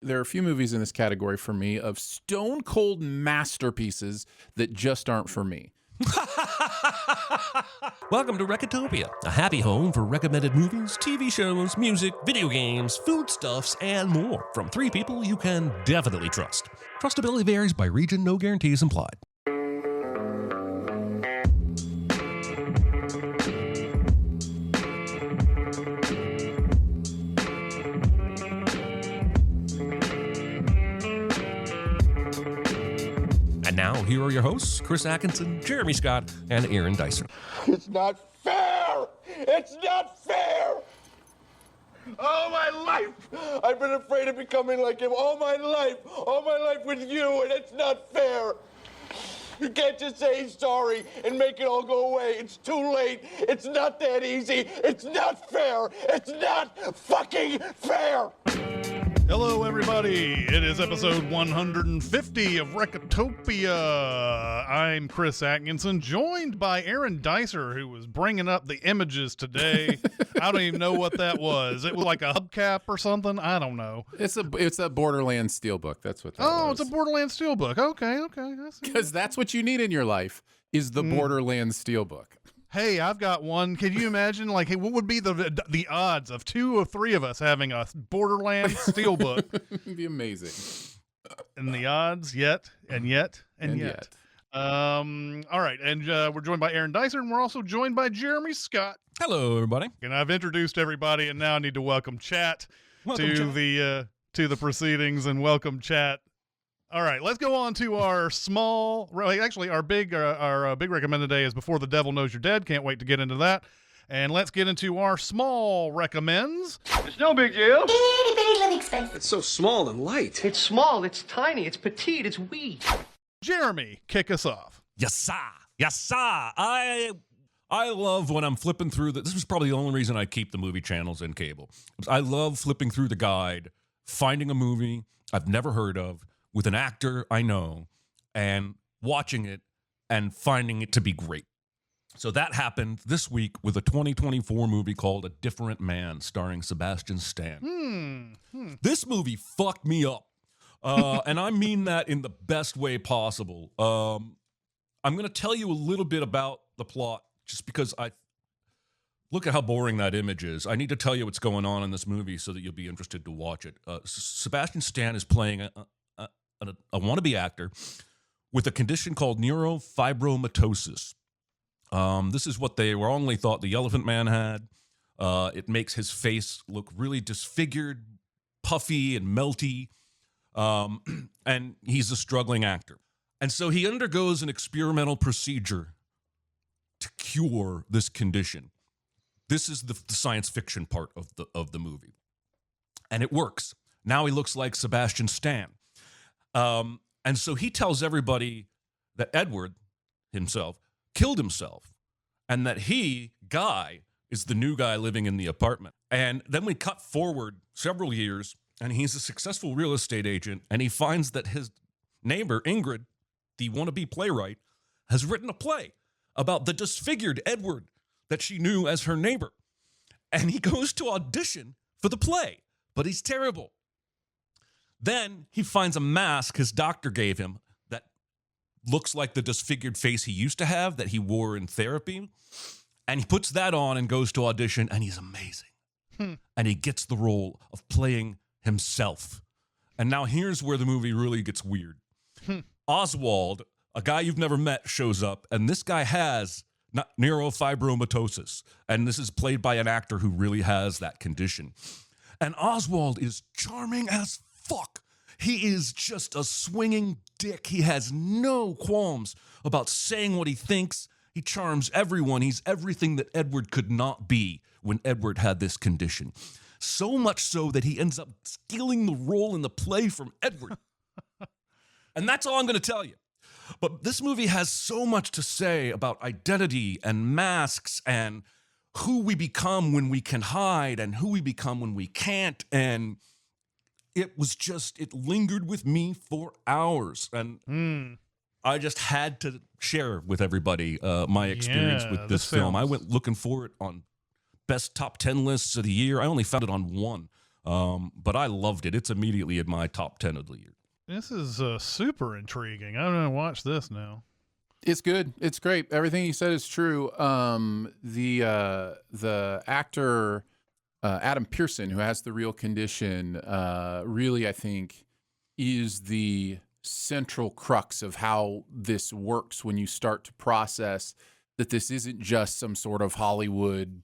There are a few movies in this category for me of stone cold masterpieces that just aren't for me. Welcome to Recotopia, a happy home for recommended movies, TV shows, music, video games, foodstuffs, and more from three people you can definitely trust. Trustability varies by region, no guarantees implied. And now, here are your hosts, Chris Atkinson, Jeremy Scott, and Aaron Dicer. It's not fair! It's not fair! All my life, I've been afraid of becoming like him. All my life with you, and it's not fair. You can't just say sorry and make it all go away. It's too late. It's not that easy. It's not fair. It's not fucking fair. Hello, everybody. It is episode 150 of Recotopia. I'm Chris Atkinson, joined by Aaron Dicer, who was bringing up the images today. I don't even know what that was. It was like a hubcap or something. I don't know. It's a Borderlands steelbook. That's what that was. Oh, it's a Borderlands steelbook. Okay. Because that's what you need in your life is the Borderlands steelbook. Hey, I've got one. Can you imagine, like, hey, what would be the odds of two or three of us having a Borderlands steelbook? It'd be amazing. And the odds, yet. All right, and we're joined by Aaron Dicer, and we're also joined by Jeremy Scott. Hello, everybody. And I've introduced everybody, and now I need to welcome chat to the proceedings, and welcome chat. All right, let's go on to our our big recommend today is Before the Devil Knows You're Dead. Can't wait to get into that. And let's get into our small recommends. It's no big deal. Itty bitty living space. It's so small and light. It's small, it's tiny, it's petite, it's wee. Jeremy, kick us off. Yes, sir. I love when I'm flipping through this is probably the only reason I keep the movie channels in cable. I love flipping through the guide, finding a movie I've never heard of, with an actor I know, and watching it and finding it to be great. So that happened this week with a 2024 movie called A Different Man, starring Sebastian Stan. This movie fucked me up, and I mean that in the best way possible. I'm going to tell you a little bit about the plot, just because look at how boring that image is. I need to tell you what's going on in this movie so that you'll be interested to watch it. Sebastian Stan is playing a wannabe actor with a condition called neurofibromatosis. This is what they wrongly thought the Elephant Man had. It makes his face look really disfigured, puffy, and melty. And he's a struggling actor. And so he undergoes an experimental procedure to cure this condition. This is the science fiction part of the movie. And it works. Now he looks like Sebastian Stan. And so he tells everybody that Edward himself killed himself and that Guy, is the new guy living in the apartment. And then we cut forward several years, and he's a successful real estate agent, and he finds that his neighbor, Ingrid, the wannabe playwright, has written a play about the disfigured Edward that she knew as her neighbor. And he goes to audition for the play, but he's terrible. Then he finds a mask his doctor gave him that looks like the disfigured face he used to have that he wore in therapy. And he puts that on and goes to audition, and he's amazing. And he gets the role of playing himself. And now here's where the movie really gets weird. Oswald, a guy you've never met, shows up, and this guy has neurofibromatosis. And this is played by an actor who really has that condition. And Oswald is charming as fuck. He is just a swinging dick. He has no qualms about saying what he thinks. He charms everyone. He's everything that Edward could not be when Edward had this condition. So much so that he ends up stealing the role in the play from Edward. And that's all I'm going to tell you. But this movie has so much to say about identity and masks and who we become when we can hide and who we become when we can't. And it lingered with me for hours. And I just had to share with everybody my experience with this film. I went looking for it on best top 10 lists of the year. I only found it on one. But I loved it. It's immediately in my top 10 of the year. This is super intriguing. I'm going to watch this now. It's good. It's great. Everything you said is true. The actor Adam Pearson, who has the real condition, really, I think, is the central crux of how this works when you start to process that this isn't just some sort of Hollywood,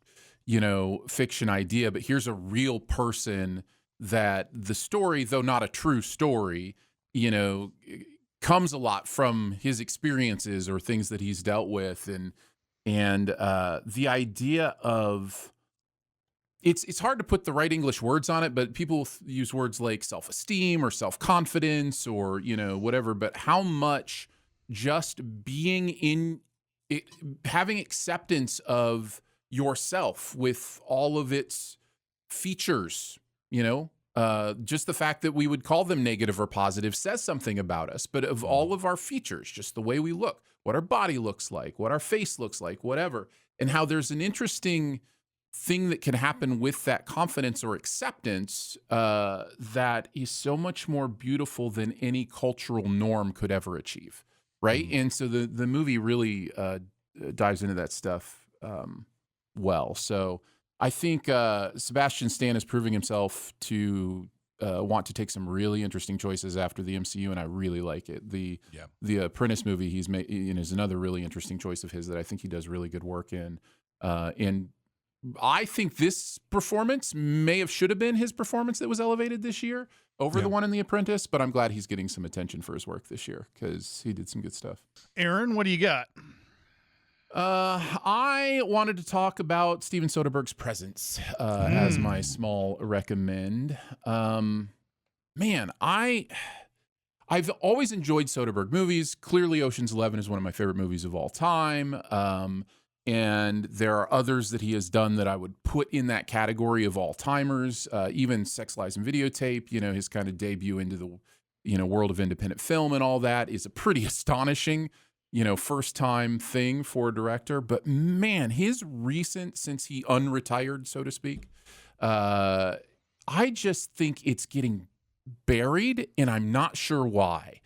fiction idea, but here's a real person that the story, though not a true story, comes a lot from his experiences or things that he's dealt with. And the idea of, it's hard to put the right English words on it, but people use words like self-esteem or self-confidence or, whatever, but how much just being in it, having acceptance of yourself with all of its features, just the fact that we would call them negative or positive says something about us, but of all of our features, just the way we look, what our body looks like, what our face looks like, whatever, and how there's an interesting thing that can happen with that confidence or acceptance that is so much more beautiful than any cultural norm could ever achieve, right? And so the movie really dives into that stuff well. So I think Sebastian Stan is proving himself to want to take some really interesting choices after the MCU, and I really like it. The Apprentice movie he's made is another really interesting choice of his that I think he does really good work in. And I think this performance should have been his performance that was elevated this year over the one in The Apprentice, but I'm glad he's getting some attention for his work this year because he did some good stuff. Aaron, what do you got? I wanted to talk about Steven Soderbergh's Presence as my small recommend. Man, I've always enjoyed Soderbergh movies. Clearly, Ocean's 11 is one of my favorite movies of all time. And there are others that he has done that I would put in that category of all-timers. Even Sex, Lies, and Videotape, his kind of debut into the, world of independent film and all that is a pretty astonishing, first-time thing for a director. But man, his recent, since he unretired, so to speak, I just think it's getting buried, and I'm not sure why.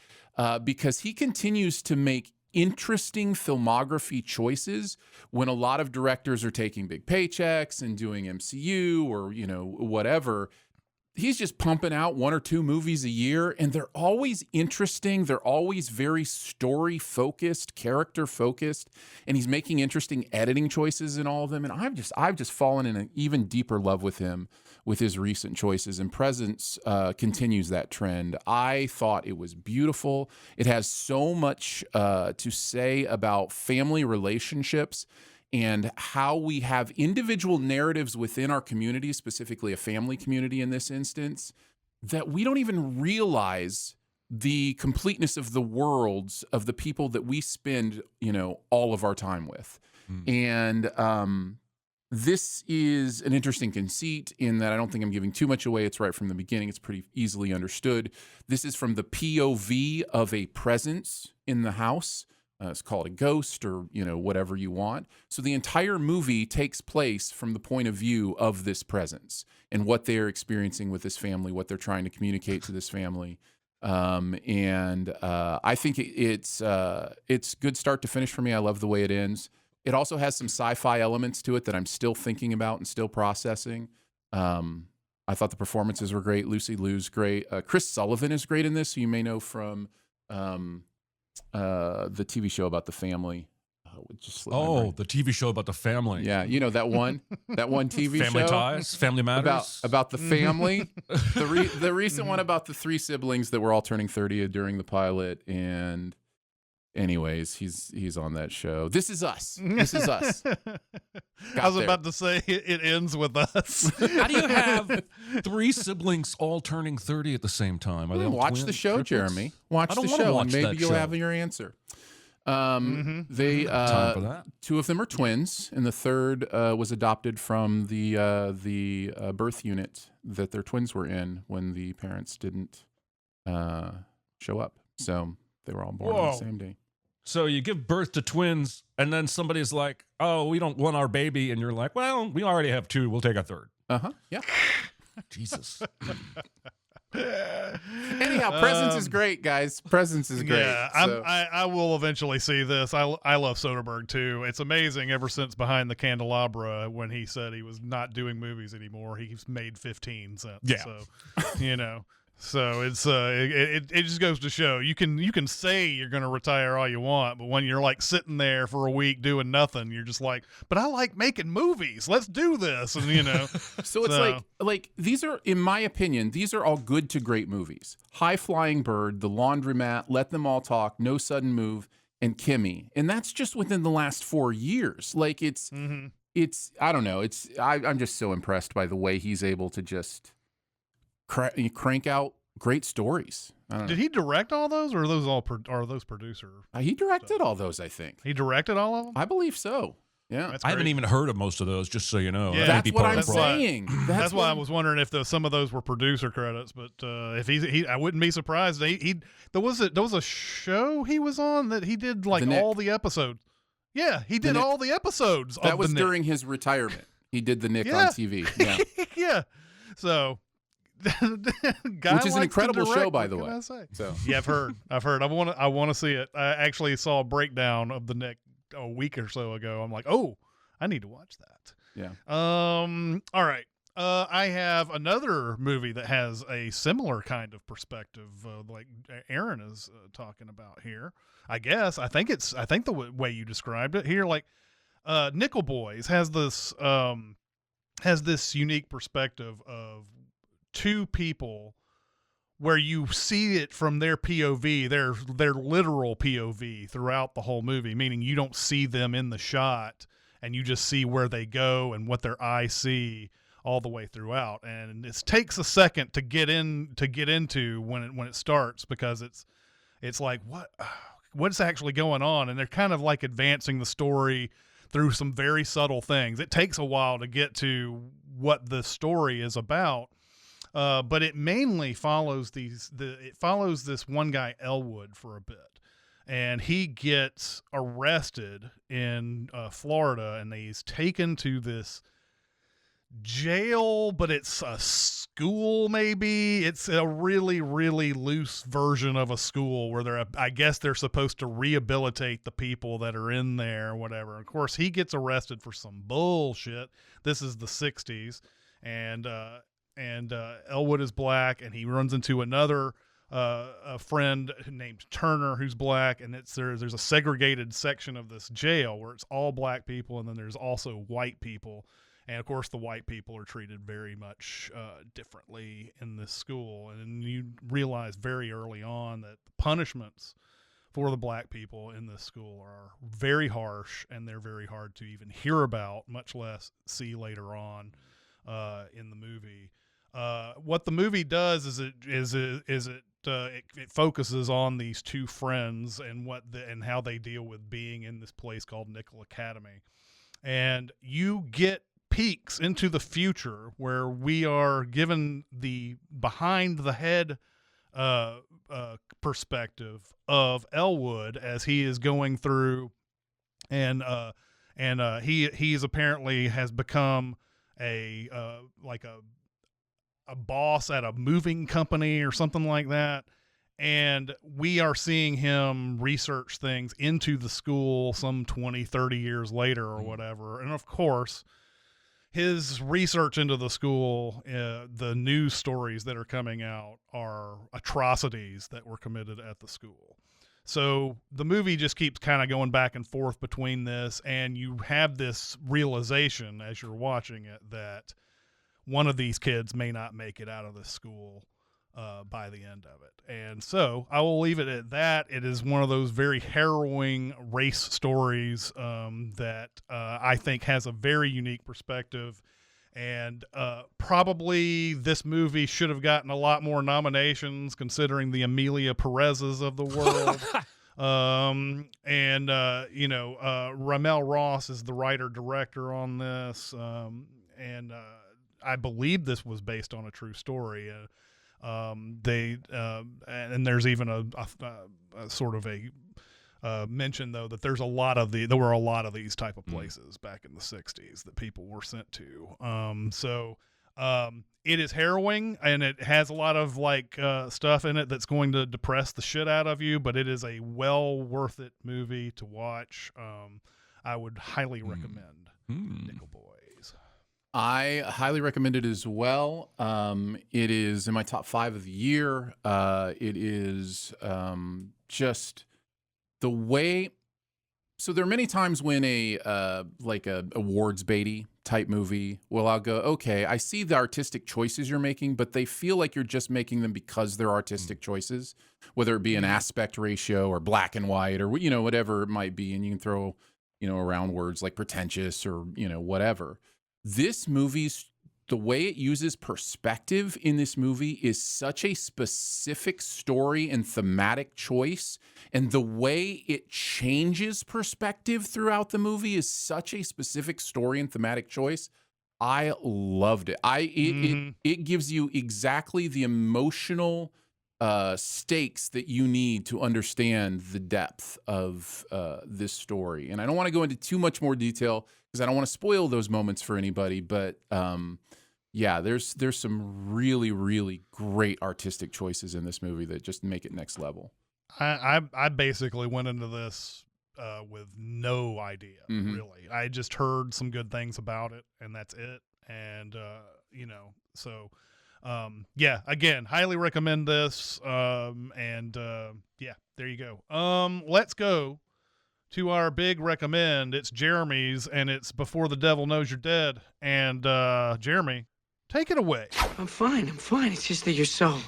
Because he continues to make interesting filmography choices when a lot of directors are taking big paychecks and doing MCU or, whatever. He's just pumping out one or two movies a year, and they're always interesting. They're always very story-focused, character-focused, and he's making interesting editing choices in all of them. And I've just fallen in an even deeper love with him with his recent choices, and Presence continues that trend. I thought it was beautiful. It has so much to say about family relationships and how we have individual narratives within our community, specifically a family community in this instance, that we don't even realize the completeness of the worlds of the people that we spend, all of our time with. And this is an interesting conceit in that I don't think I'm giving too much away. It's right from the beginning. It's pretty easily understood. This is from the POV of a presence in the house. It's called a ghost or, whatever you want. So the entire movie takes place from the point of view of this presence and what they're experiencing with this family, what they're trying to communicate to this family. And I think it's good start to finish for me. I love the way it ends. It also has some sci-fi elements to it that I'm still thinking about and still processing. I thought the performances were great. Lucy Liu's great. Chris Sullivan is great in this, who you may know from the TV show about the family. The TV show about the family. Yeah, that one TV Family show. Ties, Family Matters. About the family. the recent one about the three siblings that were all turning 30 during the pilot. And anyways, he's on that show. This is us. This is us. I was about to say it ends with us. How do you have three siblings all turning 30 at the same time? Are they all watch twins, the show, triplets? Jeremy. Watch the show, and maybe you'll have your answer. They Time for that. two of them are twins, and the third was adopted from the birth unit that their twins were in when the parents didn't show up. So they were all born on the same day. So you give birth to twins, and then somebody's like, "Oh, we don't want our baby," and you're like, "Well, we already have two. We'll take a third." Yeah. Jesus. Anyhow, Presence is great, guys. Presence is great. Yeah, so. I will eventually see this. I love Soderbergh too. It's amazing. Ever since Behind the Candelabra, when he said he was not doing movies anymore, he's made 15 since. Yeah. So, so it's it just goes to show you can say you're going to retire all you want, but when you're like sitting there for a week doing nothing, you're just like, but I like making movies. Let's do this, and So it's like these are, in my opinion, these are all good to great movies. High Flying Bird, The Laundromat, Let Them All Talk, No Sudden Move, and Kimmy, and that's just within the last 4 years. Like it's I don't know. I'm just so impressed by the way he's able to just crank out great stories. Did he direct all those, or are those all are those producer? He directed all those, I think. He directed all of them. I believe so. Yeah, That's I haven't great. even heard of most of those, just so you know. Yeah, That might that's be what part I'm of the problem. saying. That's why I was wondering if some of those were producer credits, but if he I wouldn't be surprised. There was a show he was on that he did like The Nick. all the episodes. Yeah, he did Nick. all the episodes. That of was the Nick. during his retirement. He did the Nick Yeah. on TV. Yeah. Yeah, so guy Which is an likes to incredible show, direct, by what the can way. I say? So Yeah, I've heard. I want to see it. I actually saw a breakdown of the Nick a week or so ago. I'm like, oh, I need to watch that. yeah. All right. I have another movie that has a similar kind of perspective, like Aaron is talking about here. I guess I think the way you described it here, like Nickel Boys has this unique perspective of two people where you see it from their POV, their literal POV throughout the whole movie, meaning you don't see them in the shot and you just see where they go and what their eyes see all the way throughout. And it takes a second to get into when it starts, because it's like what's actually going on, and they're kind of like advancing the story through some very subtle things. It takes a while to get to what the story is about. But it mainly follows this one guy, Elwood, for a bit, and he gets arrested in Florida, and he's taken to this jail, but it's a school. Maybe it's a really, really loose version of a school where I guess they're supposed to rehabilitate the people that are in there or whatever. Of course, he gets arrested for some bullshit. This is the 60s, and Elwood is black, and he runs into another a friend named Turner who's black, and there's a segregated section of this jail where it's all black people, and then there's also white people, and of course the white people are treated very much differently in this school. And you realize very early on that the punishments for the black people in this school are very harsh, and they're very hard to even hear about, much less see later on in the movie. What the movie does is it focuses on these two friends and how they deal with being in this place called Nickel Academy, and you get peeks into the future where we are given the behind the head perspective of Elwood as he is going through, and he's apparently has become a boss at a moving company or something like that. And we are seeing him research things into the school some 20, 30 years later or whatever. And of course, his research into the school, the news stories that are coming out are atrocities that were committed at the school. So the movie just keeps kind of going back and forth between this, and you have this realization as you're watching it that one of these kids may not make it out of this school by the end of it. And so I will leave it at that. It is one of those very harrowing race stories that I think has a very unique perspective. And probably this movie should have gotten a lot more nominations, considering the Amelia Perez's of the world. Ramel Ross is the writer-director on this. And I believe this was based on a true story. And there's even a sort of a mention, though, that there were a lot of these type of places back in the 60s that people were sent to. So It is harrowing, and it has a lot of like stuff in it that's going to depress the shit out of you, but it is a well worth it movie to watch. I would highly recommend Nickel Boys. I highly recommend it as well. It is in my top 5 of the year. It is just the way. So there are many times when a awards baity type movie, I'll go, okay, I see the artistic choices you're making, but they feel like you're just making them because they're artistic choices, whether it be an aspect ratio or black and white or, whatever it might be. And you can throw, around words like pretentious or, whatever. This movie's, the way it uses perspective in this movie is such a specific story and thematic choice. And the way it changes perspective throughout the movie is such a specific story and thematic choice. I loved it. It gives you exactly the emotional stakes that you need to understand the depth of this story. And I don't want to go into too much more detail because I don't want to spoil those moments for anybody. But yeah, there's some really, really great artistic choices in this movie that just make it next level. I basically went into this with no idea, really. I just heard some good things about it, and that's it. And, yeah, again, highly recommend this. Yeah, there you go. Let's go to our big recommend. It's Jeremy's, and it's Before the Devil Knows You're Dead. And, Jeremy, take it away. I'm fine. It's just that you're so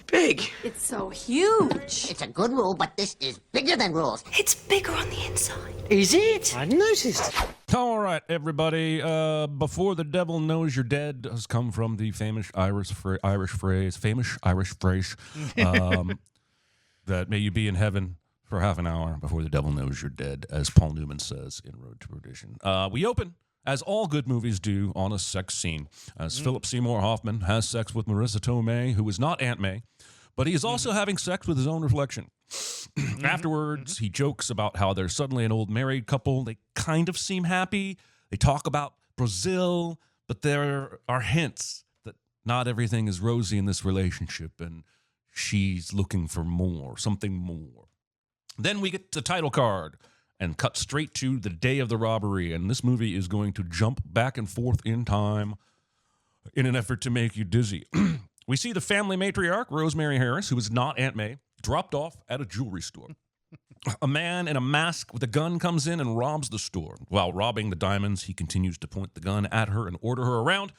big. It's so huge. It's a good rule, but this is bigger than rules. It's bigger on the inside. Is it? I noticed. All right, everybody. Before the Devil Knows You're Dead has come from the famous Irish phrase, that may you be in heaven for half an hour before the devil knows you're dead, as Paul Newman says in Road to Perdition. We open, as all good movies do, on a sex scene, as Philip Seymour Hoffman has sex with Marissa Tomei, who is not Aunt May, but he is also having sex with his own reflection. Afterwards, he jokes about how they're suddenly an old married couple. They kind of seem happy. They talk about Brazil, but there are hints that not everything is rosy in this relationship, and she's looking for more, something more. Then we get the title card and cut straight to the day of the robbery, and this movie is going to jump back and forth in time in an effort to make you dizzy. We see the family matriarch, Rosemary Harris, who is not Aunt May, dropped off at a jewelry store. A man in a mask with a gun comes in and robs the store. While robbing the diamonds, he continues to point the gun at her and order her around,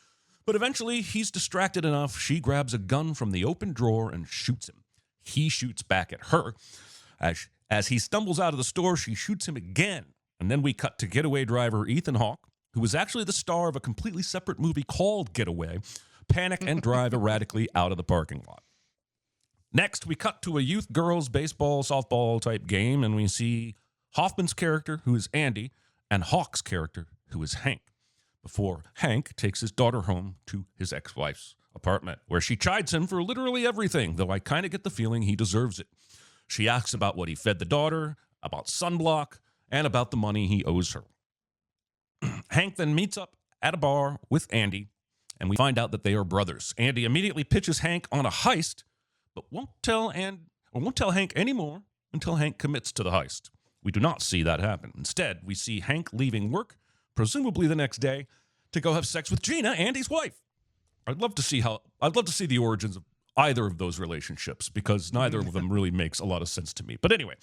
but eventually he's distracted enough. She grabs a gun from the open drawer and shoots him. He shoots back at her. As he stumbles out of the store, she shoots him again. And then we cut to getaway driver Ethan Hawke, who was actually the star of a completely separate movie called Getaway, panic and drive erratically out of the parking lot. Next, we cut to a youth girls baseball, softball type game, and we see Hoffman's character, who is Andy, and Hawke's character, who is Hank, before Hank takes his daughter home to his ex-wife's apartment, where she chides him for literally everything, though I kind of get the feeling he deserves it. She asks about what he fed the daughter, about sunblock, and about the money he owes her. Hank then meets up at a bar with Andy, and we find out that they are brothers. Andy immediately pitches Hank on a heist, but won't tell Hank anymore until Hank commits to the heist. We do not see that happen. Instead, we see Hank leaving work, presumably the next day, to go have sex with Gina, Andy's wife. I'd love to see the origins of either of those relationships, because neither of them really makes a lot of sense to me. But anyway,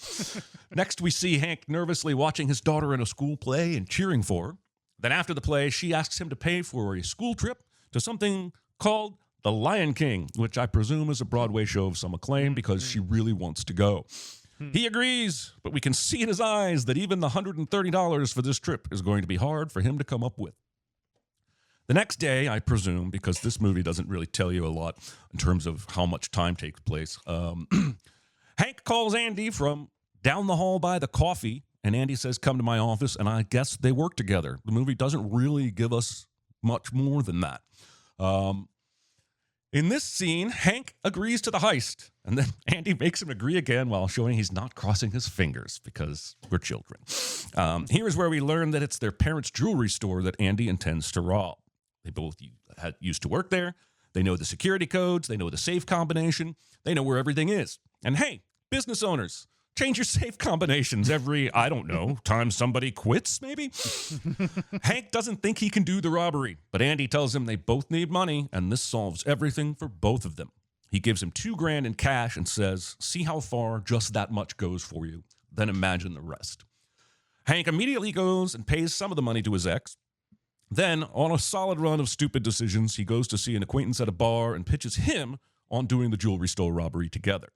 next we see Hank nervously watching his daughter in a school play and cheering for her. Then after the play, she asks him to pay for a school trip to something called The Lion King, which I presume is a Broadway show of some acclaim, because she really wants to go. He agrees, but we can see in his eyes that even the $130 for this trip is going to be hard for him to come up with. The next day, I presume, because this movie doesn't really tell you a lot in terms of how much time takes place, Hank calls Andy from down the hall by the coffee, and Andy says, come to my office, and I guess they work together. The movie doesn't really give us much more than that. In this scene, Hank agrees to the heist, and then Andy makes him agree again while showing he's not crossing his fingers, because we're children. Here is where we learn that it's their parents' jewelry store that Andy intends to rob. They both used to work there. They know the security codes. They know the safe combination. They know where everything is. And hey, business owners, change your safe combinations every, I don't know, time somebody quits, maybe? Hank doesn't think he can do the robbery, but Andy tells him they both need money, and this solves everything for both of them. He gives him $2,000 in cash and says, see how far just that much goes for you, then imagine the rest. Hank immediately goes and pays some of the money to his ex. Then, on a solid run of stupid decisions, he goes to see an acquaintance at a bar and pitches him on doing the jewelry store robbery together.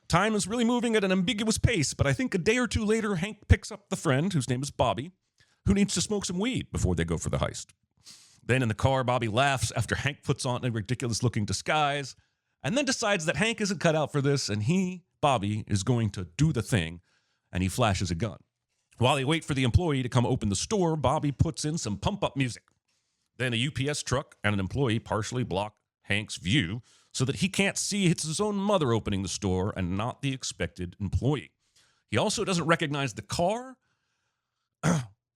Time is really moving at an ambiguous pace, but I think a day or two later, Hank picks up the friend, whose name is Bobby, who needs to smoke some weed before they go for the heist. Then in the car, Bobby laughs after Hank puts on a ridiculous-looking disguise, and then decides that Hank isn't cut out for this, and he, Bobby, is going to do the thing, and he flashes a gun. While they wait for the employee to come open the store, Bobby puts in some pump-up music. Then a UPS truck and an employee partially block Hank's view, so that he can't see it's his own mother opening the store and not the expected employee. He also doesn't recognize the car.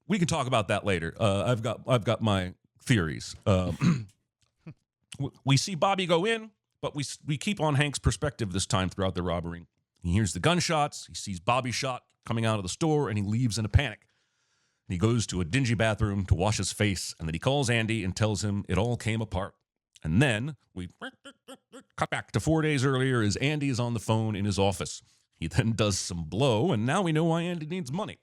We can talk about that later. I've got my theories. We see Bobby go in, but we keep on Hank's perspective this time throughout the robbery. He hears the gunshots. He sees Bobby shot coming out of the store, and he leaves in a panic. He goes to a dingy bathroom to wash his face, and then he calls Andy and tells him it all came apart. And then we cut back to 4 days earlier as Andy is on the phone in his office. He then does some blow, and now we know why Andy needs money.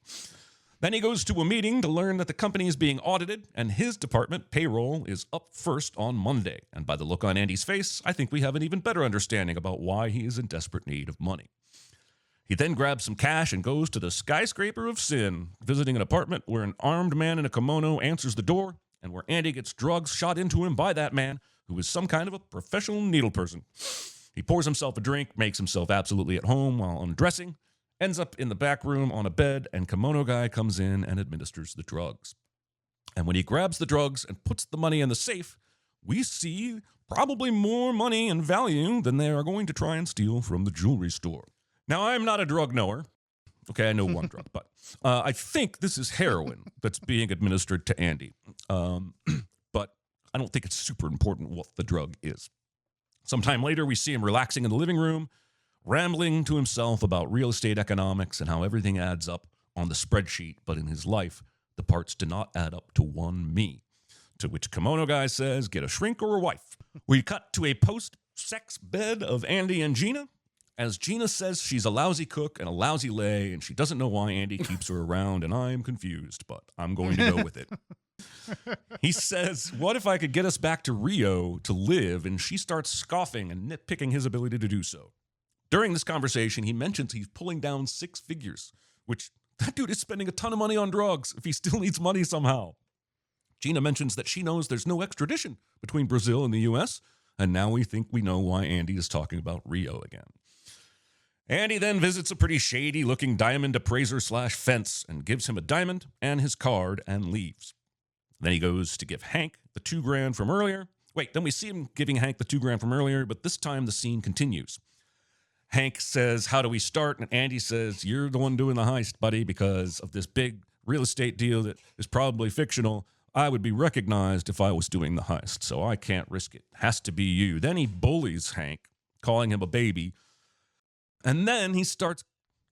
Then he goes to a meeting to learn that the company is being audited, and his department, payroll, is up first on Monday. And by the look on Andy's face, I think we have an even better understanding about why he is in desperate need of money. He then grabs some cash and goes to the skyscraper of sin, visiting an apartment where an armed man in a kimono answers the door, and where Andy gets drugs shot into him by that man, who is some kind of a professional needle person. He pours himself a drink, makes himself absolutely at home while undressing, ends up in the back room on a bed, and Kimono Guy comes in and administers the drugs. And when he grabs the drugs and puts the money in the safe, we see probably more money and value than they are going to try and steal from the jewelry store. Now, I'm not a drug knower. Okay, I know one drug, but I think this is heroin that's being administered to Andy. But I don't think it's super important what the drug is. Sometime later, we see him relaxing in the living room, rambling to himself about real estate economics and how everything adds up on the spreadsheet, but in his life, the parts do not add up to one me. To which Kimono Guy says, get a shrink or a wife. We cut to a post-sex bed of Andy and Gina, as Gina says she's a lousy cook and a lousy lay, and she doesn't know why Andy keeps her around, and I'm confused, but I'm going to go with it. He says, what if I could get us back to Rio to live? And she starts scoffing and nitpicking his ability to do so. During this conversation, he mentions he's pulling down 6 figures, which that dude is spending a ton of money on drugs if he still needs money somehow. Gina mentions that she knows there's no extradition between Brazil and the U.S., and now we think we know why Andy is talking about Rio again. Andy then visits a pretty shady-looking diamond appraiser/fence and gives him a diamond and his card and leaves. Then he goes to give Hank the $2,000 from earlier. Then we see him giving Hank the $2,000 from earlier, but this time the scene continues. Hank says, how do we start? And Andy says, you're the one doing the heist, buddy, because of this big real estate deal that is probably fictional. I would be recognized if I was doing the heist, so I can't risk it. Has to be you. Then he bullies Hank, calling him a baby. And then he starts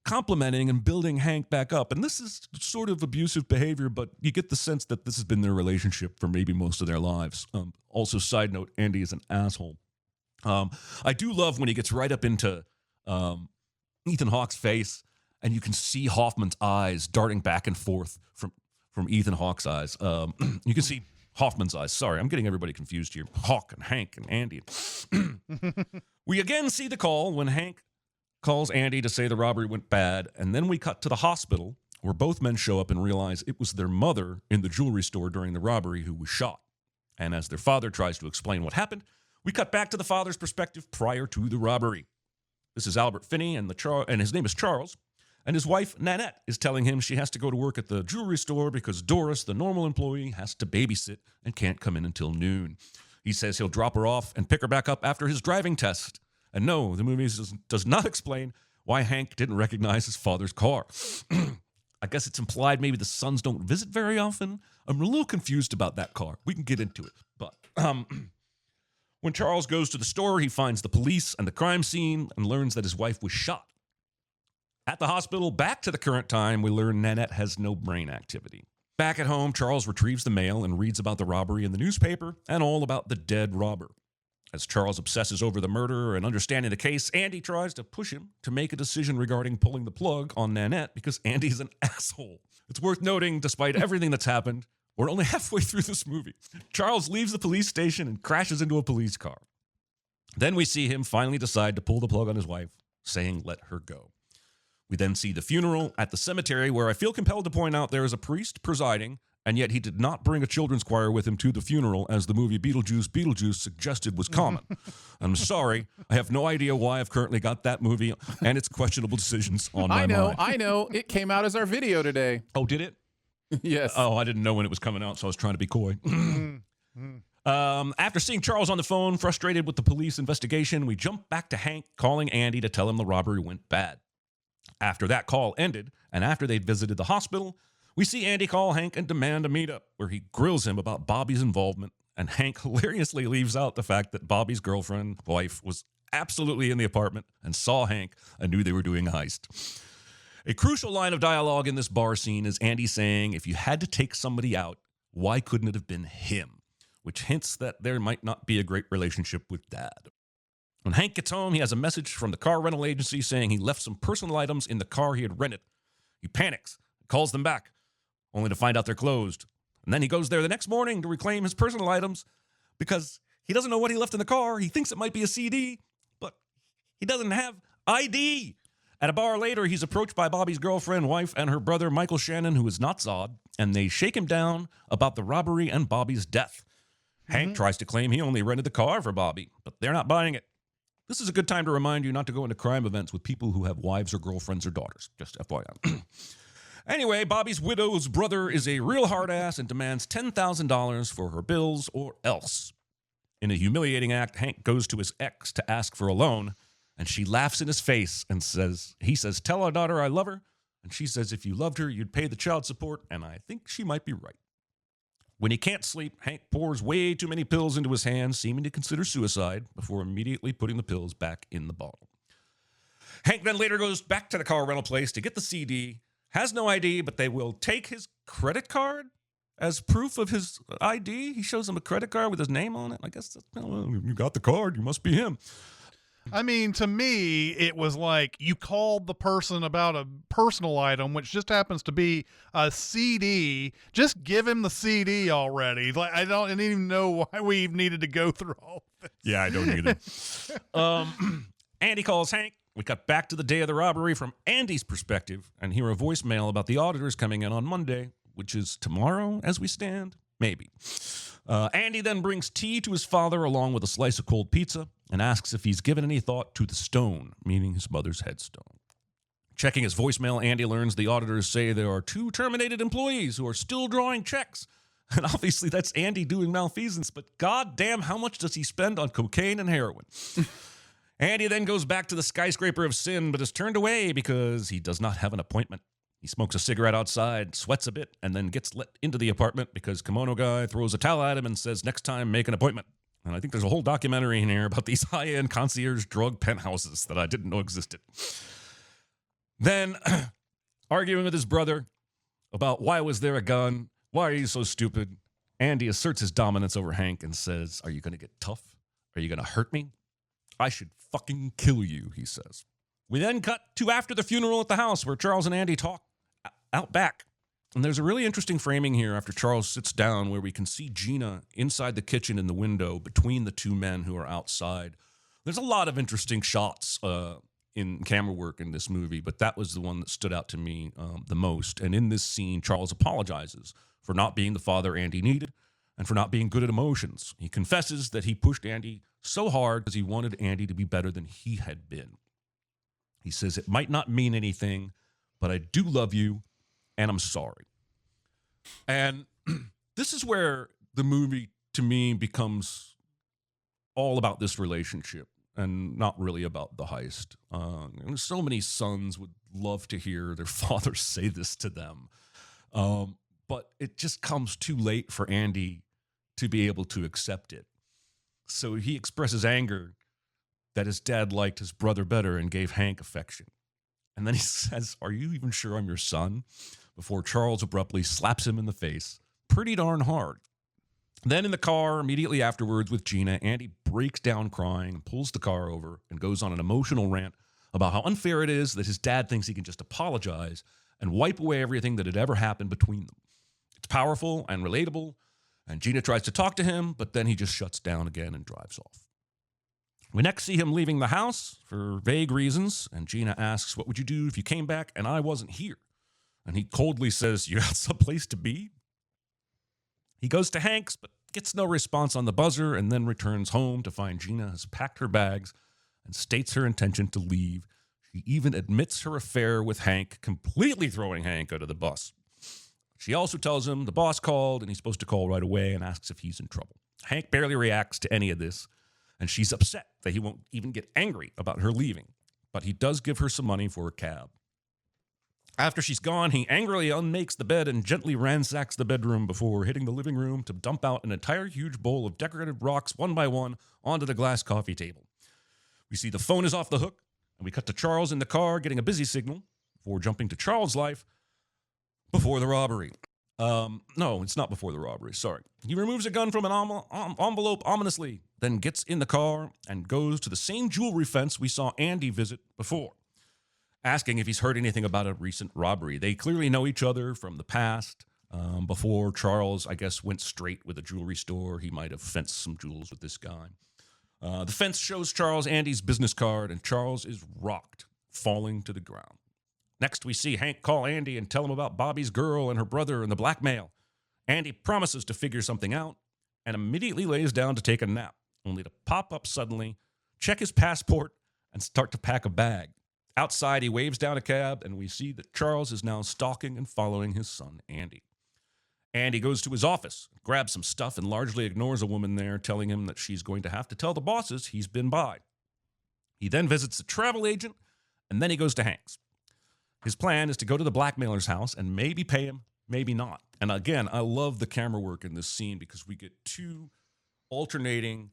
complimenting and building Hank back up. And this is sort of abusive behavior, but you get the sense that this has been their relationship for maybe most of their lives. Also, side note, Andy is an asshole. I do love when he gets right up into Ethan Hawke's face, and you can see Hoffman's eyes darting back and forth from Ethan Hawke's eyes. You can see Hoffman's eyes. Sorry, I'm getting everybody confused here. Hawk and Hank and Andy. We again see the call when Hank calls Andy to say the robbery went bad, and then we cut to the hospital where both men show up and realize it was their mother in the jewelry store during the robbery who was shot. And as their father tries to explain what happened, we cut back to the father's perspective prior to the robbery. This is Albert Finney, and his name is Charles, and his wife, Nanette, is telling him she has to go to work at the jewelry store because Doris, the normal employee, has to babysit and can't come in until noon. He says he'll drop her off and pick her back up after his driving test. And no, the movie does not explain why Hank didn't recognize his father's car. I guess it's implied maybe the sons don't visit very often. I'm a little confused about that car. We can get into it. But when Charles goes to the store, he finds the police and the crime scene and learns that his wife was shot. At the hospital, back to the current time, we learn Nanette has no brain activity. Back at home, Charles retrieves the mail and reads about the robbery in the newspaper and all about the dead robber. As Charles obsesses over the murder and understanding the case, Andy tries to push him to make a decision regarding pulling the plug on Nanette because Andy's an asshole. It's worth noting, despite everything that's happened, we're only halfway through this movie. Charles leaves the police station and crashes into a police car. Then we see him finally decide to pull the plug on his wife, saying, "Let her go." We then see the funeral at the cemetery, where I feel compelled to point out there is a priest presiding, and yet he did not bring a children's choir with him to the funeral, as the movie Beetlejuice suggested was common. I'm sorry. I have no idea why I've currently got that movie and its questionable decisions on my mind. I know. It came out as our video today. Oh, did it? Yes. Oh, I didn't know when it was coming out, so I was trying to be coy. After seeing Charles on the phone, frustrated with the police investigation, we jump back to Hank calling Andy to tell him the robbery went bad. After that call ended, and after they'd visited the hospital, we see Andy call Hank and demand a meetup, where he grills him about Bobby's involvement, and Hank hilariously leaves out the fact that Bobby's wife, was absolutely in the apartment and saw Hank and knew they were doing a heist. A crucial line of dialogue in this bar scene is Andy saying, if you had to take somebody out, why couldn't it have been him? Which hints that there might not be a great relationship with Dad. When Hank gets home, he has a message from the car rental agency saying he left some personal items in the car he had rented. He panics, calls them back, only to find out they're closed. And then he goes there the next morning to reclaim his personal items because he doesn't know what he left in the car. He thinks it might be a CD, but he doesn't have ID. At a bar later, he's approached by Bobby's girlfriend, wife, and her brother, Michael Shannon, who is not Zod, and they shake him down about the robbery and Bobby's death. Hank tries to claim he only rented the car for Bobby, but they're not buying it. This is a good time to remind you not to go into crime events with people who have wives or girlfriends or daughters. Just FYI. Anyway, Bobby's widow's brother is a real hard ass and demands $10,000 for her bills or else. In a humiliating act, Hank goes to his ex to ask for a loan, and she laughs in his face and he says, tell our daughter I love her. And she says, if you loved her, you'd pay the child support. And I think she might be right. When he can't sleep, Hank pours way too many pills into his hand, seeming to consider suicide, before immediately putting the pills back in the bottle. Hank then later goes back to the car rental place to get the CD, has no ID, but they will take his credit card as proof of his ID. He shows them a credit card with his name on it. I guess that's, well, you got the card, you must be him. I mean, to me, it was like you called the person about a personal item, which just happens to be a CD. Just give him the CD already. Like I didn't even know why we needed to go through all this. Yeah, I don't either. Andy calls Hank. We cut back to the day of the robbery from Andy's perspective and hear a voicemail about the auditors coming in on Monday, which is tomorrow as we stand. Maybe. Andy then brings tea to his father along with a slice of cold pizza and asks if he's given any thought to the stone, meaning his mother's headstone. Checking his voicemail, Andy learns the auditors say there are 2 terminated employees who are still drawing checks. And obviously that's Andy doing malfeasance, but goddamn, how much does he spend on cocaine and heroin? Andy then goes back to the skyscraper of sin, but is turned away because he does not have an appointment. He smokes a cigarette outside, sweats a bit, and then gets let into the apartment because Kimono Guy throws a towel at him and says, next time, make an appointment. And I think there's a whole documentary in here about these high-end concierge drug penthouses that I didn't know existed. Then, arguing with his brother about why was there a gun, why are you so stupid, Andy asserts his dominance over Hank and says, are you going to get tough? Are you going to hurt me? I should fucking kill you, he says. We then cut to after the funeral at the house where Charles and Andy talk out back. And there's a really interesting framing here after Charles sits down where we can see Gina inside the kitchen in the window between the 2 men who are outside. There's a lot of interesting shots in camera work in this movie, but that was the one that stood out to me the most. And in this scene, Charles apologizes for not being the father Andy needed and for not being good at emotions. He confesses that he pushed Andy so hard because he wanted Andy to be better than he had been. He says, it might not mean anything, but I do love you, and I'm sorry. And this is where the movie, to me, becomes all about this relationship. and not really about the heist. And so many sons would love to hear their fathers say this to them. But it just comes too late for Andy to be able to accept it. So he expresses anger that his dad liked his brother better and gave Hank affection. And then he says, "Are you even sure I'm your son?" before Charles abruptly slaps him in the face pretty darn hard. Then in the car, immediately afterwards with Gina, Andy breaks down crying and pulls the car over and goes on an emotional rant about how unfair it is that his dad thinks he can just apologize and wipe away everything that had ever happened between them. It's powerful and relatable, and Gina tries to talk to him, but then he just shuts down again and drives off. We next see him leaving the house for vague reasons, and Gina asks, "What would you do if you came back and I wasn't here?" And he coldly says, "You got someplace to be?" He goes to Hank's, but gets no response on the buzzer, and then returns home to find Gina has packed her bags and states her intention to leave. She even admits her affair with Hank, completely throwing Hank out of the bus. She also tells him the boss called and he's supposed to call right away and asks if he's in trouble. Hank barely reacts to any of this, and she's upset that he won't even get angry about her leaving, but he does give her some money for a cab. After she's gone, he angrily unmakes the bed and gently ransacks the bedroom before hitting the living room to dump out an entire huge bowl of decorated rocks one by one onto the glass coffee table. We see the phone is off the hook, and we cut to Charles in the car getting a busy signal before jumping to Charles' life before the robbery. No, it's not before the robbery, sorry. He removes a gun from an envelope ominously, then gets in the car and goes to the same jewelry fence we saw Andy visit before, asking if he's heard anything about a recent robbery. They clearly know each other from the past. Before Charles, I guess, went straight with a jewelry store, he might have fenced some jewels with this guy. The fence shows Charles Andy's business card, and Charles is rocked, falling to the ground. Next, we see Hank call Andy and tell him about Bobby's girl and her brother and the blackmail. Andy promises to figure something out and immediately lays down to take a nap, only to pop up suddenly, check his passport, and start to pack a bag. Outside, he waves down a cab, and we see that Charles is now stalking and following his son, Andy. Andy goes to his office, grabs some stuff, and largely ignores a woman there, telling him that she's going to have to tell the bosses he's been by. He then visits a travel agent, and then he goes to Hank's. His plan is to go to the blackmailer's house and maybe pay him, maybe not. And again, I love the camera work in this scene because we get two alternating,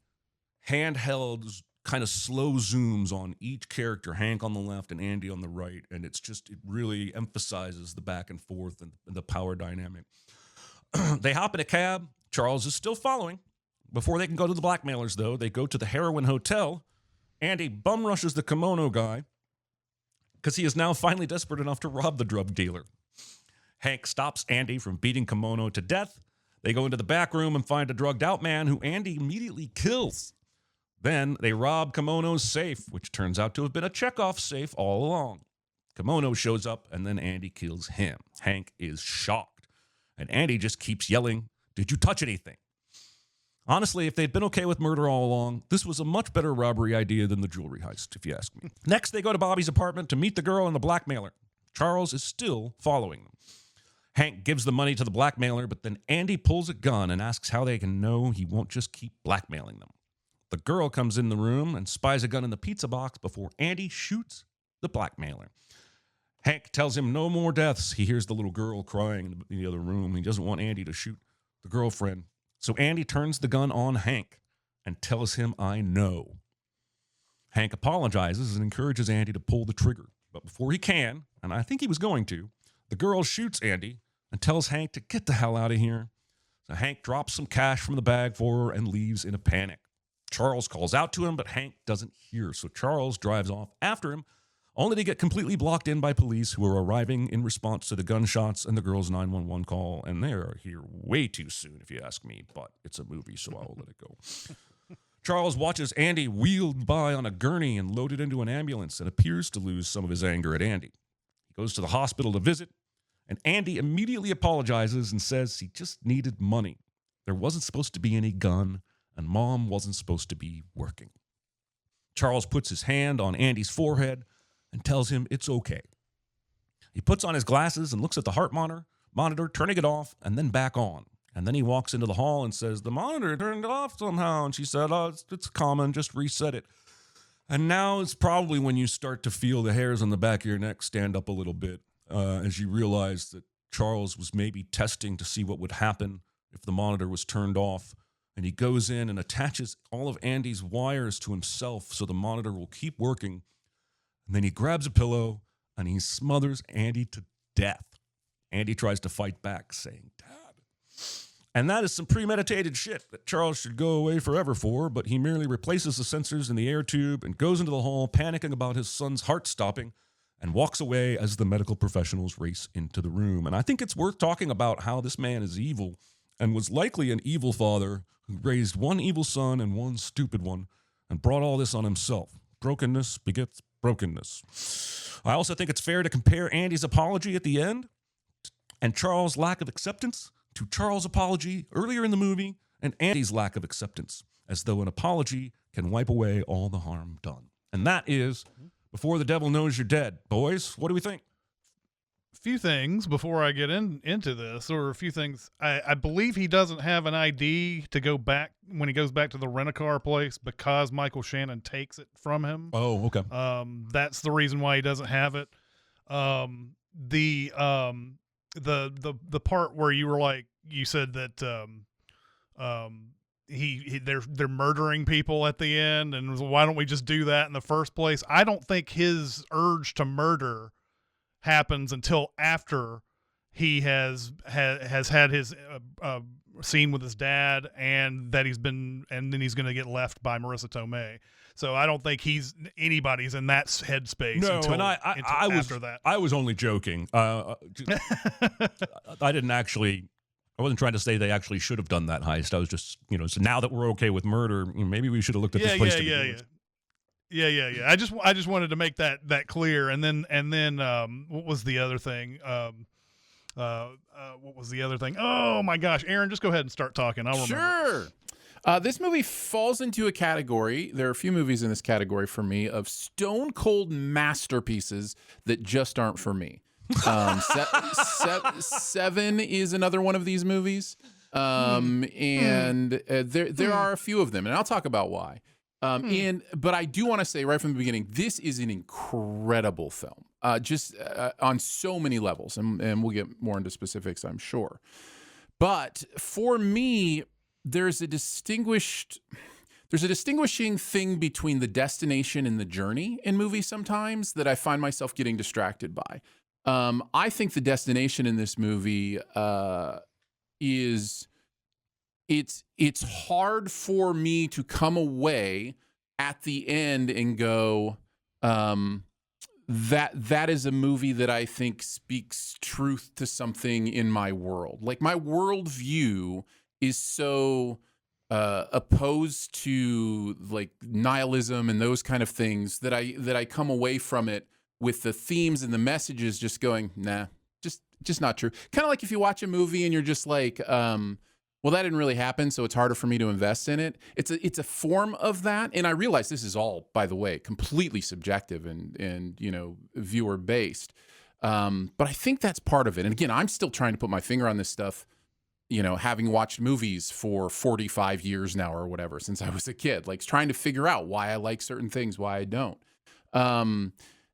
handheld, kind of slow zooms on each character, Hank on the left and Andy on the right. And it really emphasizes the back and forth and the power dynamic. They hop in a cab. Charles is still following. Before they can go to the blackmailers, though, they go to the Heroin Hotel. Andy bum rushes the kimono guy because he is now finally desperate enough to rob the drug dealer. Hank stops Andy from beating Kimono to death. They go into the back room and find a drugged out man who Andy immediately kills. Then they rob Kimono's safe, which turns out to have been a checkoff safe all along. Kimono shows up, and then Andy kills him. Hank is shocked, and Andy just keeps yelling, "Did you touch anything?" Honestly, if they'd been okay with murder all along, this was a much better robbery idea than the jewelry heist, if you ask me. Next, they go to Bobby's apartment to meet the girl and the blackmailer. Charles is still following them. Hank gives the money to the blackmailer, but then Andy pulls a gun and asks how they can know he won't just keep blackmailing them. The girl comes in the room and spies a gun in the pizza box before Andy shoots the blackmailer. Hank tells him no more deaths. He hears the little girl crying in the other room. He doesn't want Andy to shoot the girlfriend. So Andy turns the gun on Hank and tells him, "I know." Hank apologizes and encourages Andy to pull the trigger. But before he can, and I think he was going to, the girl shoots Andy and tells Hank to get the hell out of here. So Hank drops some cash from the bag for her and leaves in a panic. Charles calls out to him, but Hank doesn't hear. So Charles drives off after him, only to get completely blocked in by police who are arriving in response to the gunshots and the girl's 911 call. And they are here way too soon, if you ask me, but it's a movie, so I'll let it go. Charles watches Andy wheeled by on a gurney and loaded into an ambulance and appears to lose some of his anger at Andy. He goes to the hospital to visit, and Andy immediately apologizes and says he just needed money. There wasn't supposed to be any gun, and Mom wasn't supposed to be working. Charles puts his hand on Andy's forehead and tells him it's okay. He puts on his glasses and looks at the heart monitor, turning it off and then back on. And then he walks into the hall and says, "The monitor turned off somehow." And she said, "Oh, it's common, just reset it." And now is probably when you start to feel the hairs on the back of your neck stand up a little bit as you realize that Charles was maybe testing to see what would happen if the monitor was turned off. And he goes in and attaches all of Andy's wires to himself so the monitor will keep working. And then he grabs a pillow and he smothers Andy to death. Andy tries to fight back, saying, "Dad." And that is some premeditated shit that Charles should go away forever for, but he merely replaces the sensors in the air tube and goes into the hall, panicking about his son's heart stopping, and walks away as the medical professionals race into the room. And I think it's worth talking about how this man is evil and was likely an evil father who raised one evil son and one stupid one and brought all this on himself. Brokenness begets brokenness. I also think it's fair to compare Andy's apology at the end and Charles' lack of acceptance to Charles' apology earlier in the movie and Andy's lack of acceptance, as though an apology can wipe away all the harm done. And that is Before the Devil Knows You're Dead. Boys, what do we think? Few things before I get into this, or a few things. I believe he doesn't have an ID to go back when he goes back to the rent-a-car place because Michael Shannon takes it from him. Oh, okay. That's the reason why he doesn't have it. The part where you were like, you said that they're murdering people at the end, and why don't we just do that in the first place? I don't think his urge to murder happens until after he has had his scene with his dad, and that and then he's going to get left by Marissa Tomei. So I don't think anybody's in that headspace. No, until, and I was after that. I was only joking. I wasn't trying to say they actually should have done that heist. I was just, so now that we're okay with murder, maybe we should have looked at this place. Yeah. I just wanted to make that clear. And then what was the other thing? What was the other thing? Oh my gosh, Aaron, just go ahead and start talking. I'll remember. Sure. This movie falls into a category. There are a few movies in this category for me of stone cold masterpieces that just aren't for me. Seven is another one of these movies. And there are a few of them, and I'll talk about why. But I do want to say right from the beginning, this is an incredible film, just on so many levels, and we'll get more into specifics, I'm sure. But for me, there's a distinguishing thing between the destination and the journey in movies sometimes that I find myself getting distracted by. I think the destination in this movie is it's hard for me to come away at the end and go, that is a movie that I think speaks truth to something in my world. Like, my worldview is so opposed to like nihilism and those kind of things that I come away from it with the themes and the messages just going, nah, just not true. Kind of like if you watch a movie and you're just like, well, that didn't really happen, so it's harder for me to invest in it. It's a form of that, and I realize this is all, by the way, completely subjective and viewer based. But I think that's part of it. And again, I'm still trying to put my finger on this stuff, having watched movies for 45 years now or whatever since I was a kid, like trying to figure out why I like certain things, why I don't.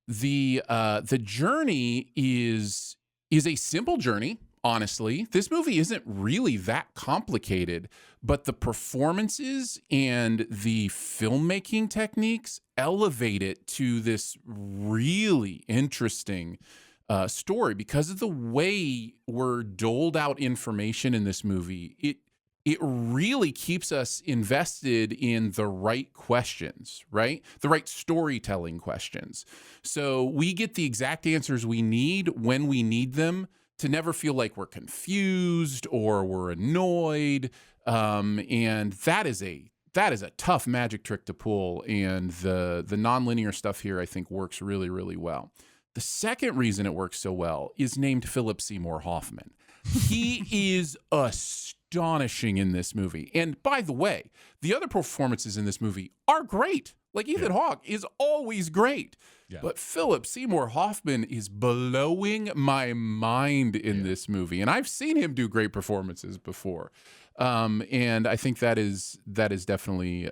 The journey is a simple journey. Honestly, this movie isn't really that complicated, but the performances and the filmmaking techniques elevate it to this really interesting story because of the way we're doled out information in this movie. It really keeps us invested in the right questions, right? The right storytelling questions. So we get the exact answers we need when we need them, to never feel like we're confused or we're annoyed. And that is a tough magic trick to pull. And the nonlinear stuff here, I think, works really, really well. The second reason it works so well is named Philip Seymour Hoffman. He is astonishing in this movie. And by the way, the other performances in this movie are great. Like Ethan Hawke is always great. Yeah. But Philip Seymour Hoffman is blowing my mind in this movie. And I've seen him do great performances before. And I think that is definitely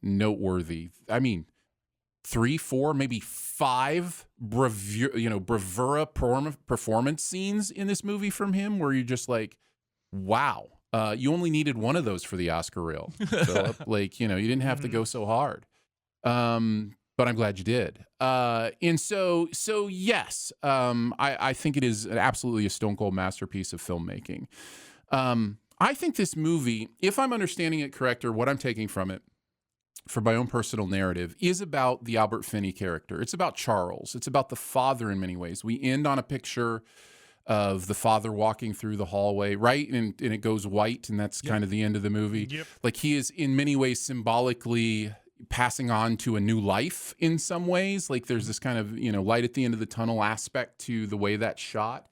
noteworthy. I mean, 3, 4, maybe 5 bravura performance scenes in this movie from him where you're just like, wow, you only needed one of those for the Oscar reel, Philip. Like, you didn't have to go so hard. But I'm glad you did. And so yes, I think it is absolutely a stone cold masterpiece of filmmaking. I think this movie, if I'm understanding it correct, or what I'm taking from it, for my own personal narrative, is about the Albert Finney character. It's about Charles. It's about the father in many ways. We end on a picture of the father walking through the hallway, right? And it goes white, and that's kind of the end of the movie. Yep. Like, he is in many ways symbolically passing on to a new life in some ways. Like, there's this kind of, light at the end of the tunnel aspect to the way that's shot.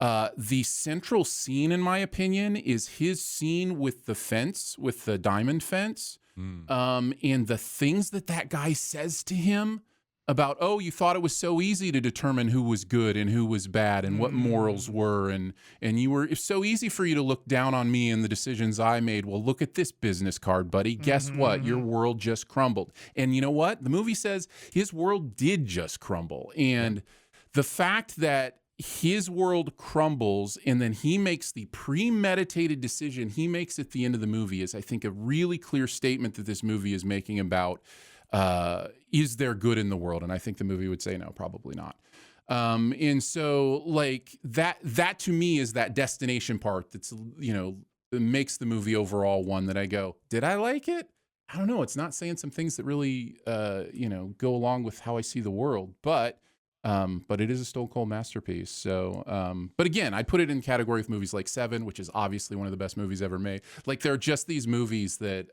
The central scene, in my opinion, is his scene with the fence, with the diamond fence. And the things that guy says to him about, oh, you thought it was so easy to determine who was good and who was bad and what morals were. And it's so easy for you to look down on me and the decisions I made. Well, look at this business card, buddy. Guess what? Your world just crumbled. And you know what? The movie says his world did just crumble. And the fact that his world crumbles and then he makes the premeditated decision he makes at the end of the movie is, I think, a really clear statement that this movie is making about, is there good in the world? And I think the movie would say no, probably not. And so, like, that to me is that destination part that's, that makes the movie overall one that I go, did I like it? I don't know. It's not saying some things that really, go along with how I see the world, but it is a stone cold masterpiece. So, but again, I put it in the category of movies like Seven, which is obviously one of the best movies ever made. Like, there are just these movies that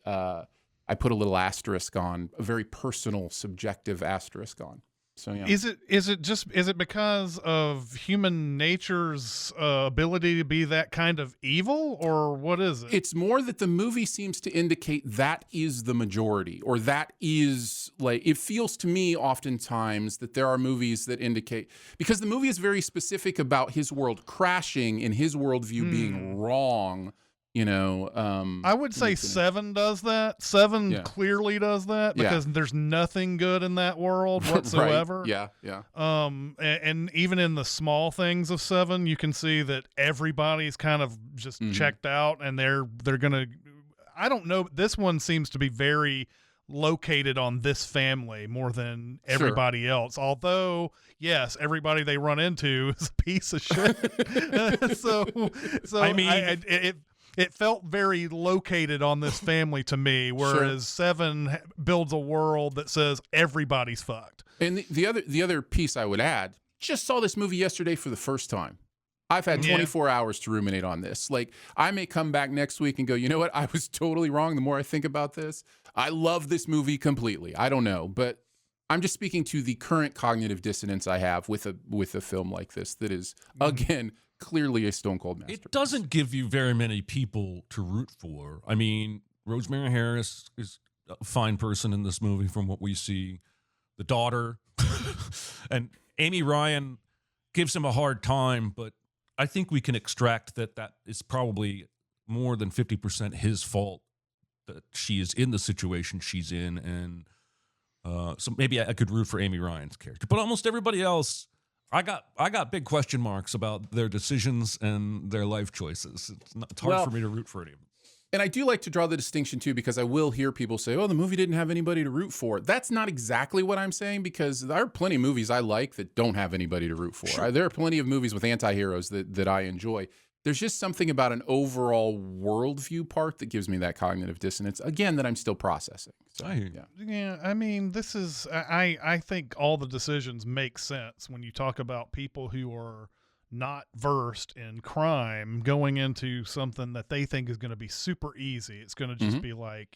I put a little asterisk on, a very personal, subjective asterisk on. So yeah. Is it because of human nature's ability to be that kind of evil, or what is it? It's more that the movie seems to indicate that is the majority, or that is, like, it feels to me oftentimes that there are movies that indicate, because the movie is very specific about his world crashing and his worldview being wrong. I would say Seven does that. Seven clearly does that, because there's nothing good in that world whatsoever. Right. Yeah. And even in the small things of Seven, you can see that everybody's kind of just checked out, and they're gonna. I don't know. This one seems to be very located on this family more than everybody else. Although, yes, everybody they run into is a piece of shit. so I mean, it felt very located on this family to me, whereas Seven builds a world that says everybody's fucked. And the other piece I would add, just saw this movie yesterday for the first time. I've had 24 hours to ruminate on this. Like, I may come back next week and go, you know what? I was totally wrong the more I think about this. I love this movie completely. I don't know, but I'm just speaking to the current cognitive dissonance I have with a film like this that is, again, clearly a stone cold masterpiece. It doesn't give you very many people to root for. I mean, Rosemary Harris is a fine person in this movie from what we see. The daughter and Amy Ryan gives him a hard time, but I think we can extract that is probably more than 50% his fault that she is in the situation she's in. And so maybe I could root for Amy Ryan's character, but almost everybody else, I got big question marks about their decisions and their life choices. It's hard for me to root for any of them. And I do like to draw the distinction too, because I will hear people say, oh, the movie didn't have anybody to root for. That's not exactly what I'm saying, because there are plenty of movies I like that don't have anybody to root for. Sure. There are plenty of movies with anti-heroes that I enjoy. There's just something about an overall worldview part that gives me that cognitive dissonance, again, that I'm still processing. So, yeah. I mean, this is, I think all the decisions make sense when you talk about people who are not versed in crime going into something that they think is going to be super easy. It's going to just be like,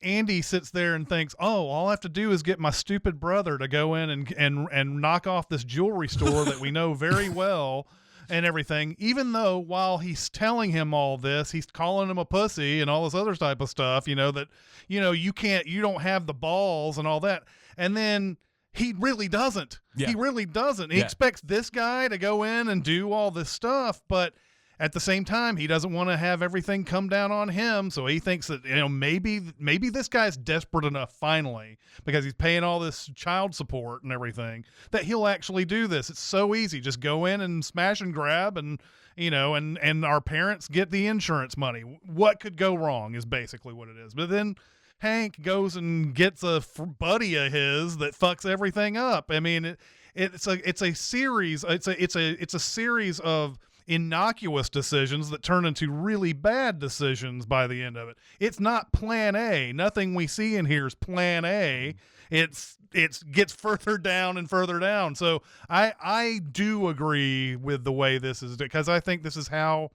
Andy sits there and thinks, oh, all I have to do is get my stupid brother to go in and knock off this jewelry store that we know very well and everything, even though while he's telling him all this, he's calling him a pussy and all this other type of stuff, you don't have the balls and all that. And then he really doesn't. Yeah. He really doesn't. He expects this guy to go in and do all this stuff, but at the same time, he doesn't want to have everything come down on him. So he thinks that, maybe this guy's desperate enough finally, because he's paying all this child support and everything, that he'll actually do this. It's so easy. Just go in and smash and grab, and, and our parents get the insurance money. What could go wrong is basically what it is. But then Hank goes and gets a buddy of his that fucks everything up. I mean, it's a series. It's a series of innocuous decisions that turn into really bad decisions by the end of it. It's not plan A. Nothing we see in here is plan A. It gets further down and further down. So I do agree with the way this is, because I think this is how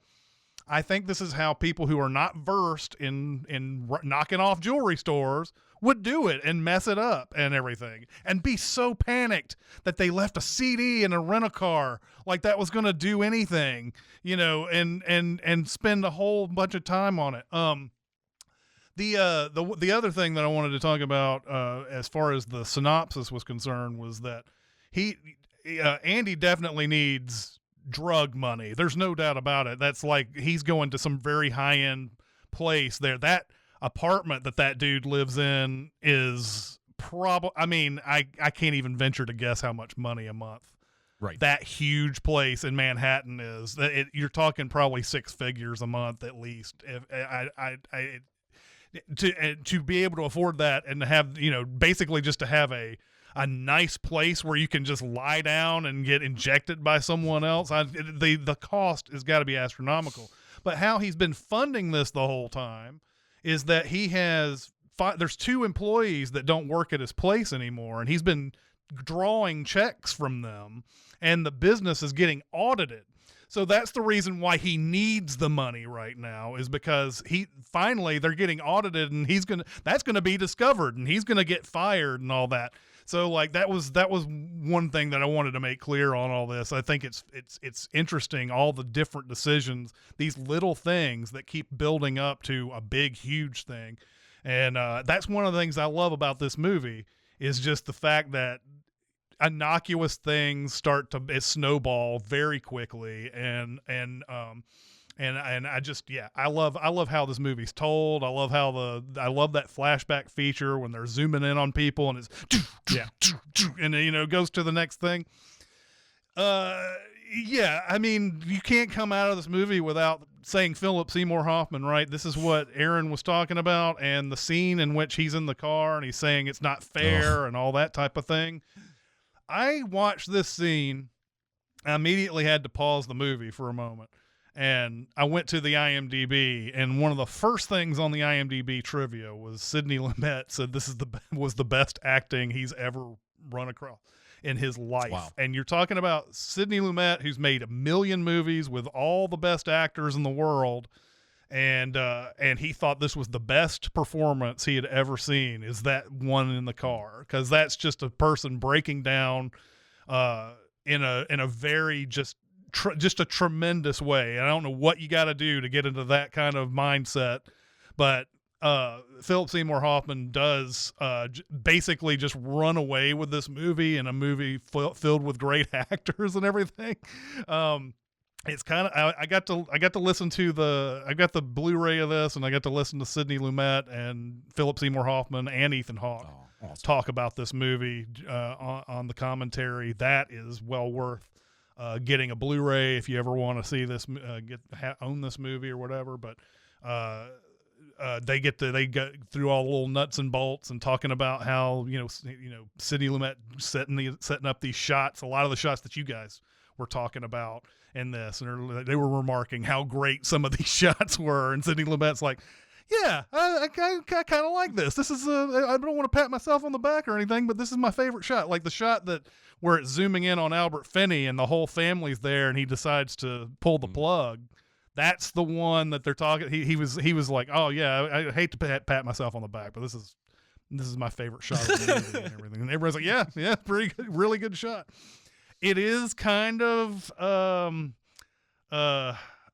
people who are not versed in knocking off jewelry stores would do it and mess it up and everything, and be so panicked that they left a CD in a rent-a-car like that was going to do anything, and spend a whole bunch of time on it. The other thing that I wanted to talk about, as far as the synopsis was concerned, was that Andy definitely needs drug money. There's no doubt about it. That's like, he's going to some very high-end place there. That apartment that dude lives in is probably, I can't even venture to guess how much money a month Right. that huge place in Manhattan is. You're talking probably 6 figures a month at least. To be able to afford that and to have, basically just to have a nice place where you can just lie down and get injected by someone else. The cost has got to be astronomical. But how he's been funding this the whole time is that he has there's 2 employees that don't work at his place anymore, and he's been drawing checks from them, and the business is getting audited. So that's the reason why he needs the money right now, is because they're getting audited, and that's going to be discovered, and he's going to get fired and all that. So like that was one thing that I wanted to make clear on all this. I think it's interesting, all the different decisions, these little things that keep building up to a big, huge thing. And that's one of the things I love about this movie, is just the fact that innocuous things start to snowball very quickly. And I just, I love how this movie's told. I love that flashback feature when they're zooming in on people and it's and it goes to the next thing. You can't come out of this movie without saying Philip Seymour Hoffman, right? This is what Aaron was talking about, and the scene in which he's in the car and he's saying it's not fair and all that type of thing. I watched this scene. I immediately had to pause the movie for a moment. And I went to the IMDb, and one of the first things on the IMDb trivia was Sidney Lumet said this was the best acting he's ever run across in his life. Wow. And you're talking about Sidney Lumet, who's made 1 million movies with all the best actors in the world, and he thought this was the best performance he had ever seen, is that one in the car, because that's just a person breaking down in a very just a tremendous way. And I don't know what you got to do to get into that kind of mindset, but Philip Seymour Hoffman does basically just run away with this movie, in a movie filled with great actors and everything. It's kind of, I got to listen to I got the Blu-ray of this, and I got to listen to Sidney Lumet and Philip Seymour Hoffman and Ethan Hawke talk about this movie on the commentary. That is well worth getting a Blu-ray if you ever want to see this, own this movie or whatever. But they go through all the little nuts and bolts and talking about how Sidney Lumet setting up these shots, a lot of the shots that you guys were talking about in this, and they were remarking how great some of these shots were, and Sidney Lumet's like, yeah, I kind of like this. This is I don't want to pat myself on the back or anything, but this is my favorite shot. Like the shot where it's zooming in on Albert Finney and the whole family's there, and he decides to pull the plug. That's the one that they're talking. He was like, oh yeah, I hate to pat myself on the back, but this is my favorite shot of the movie and everything. And everybody's like, yeah, pretty good, really good shot. It is kind of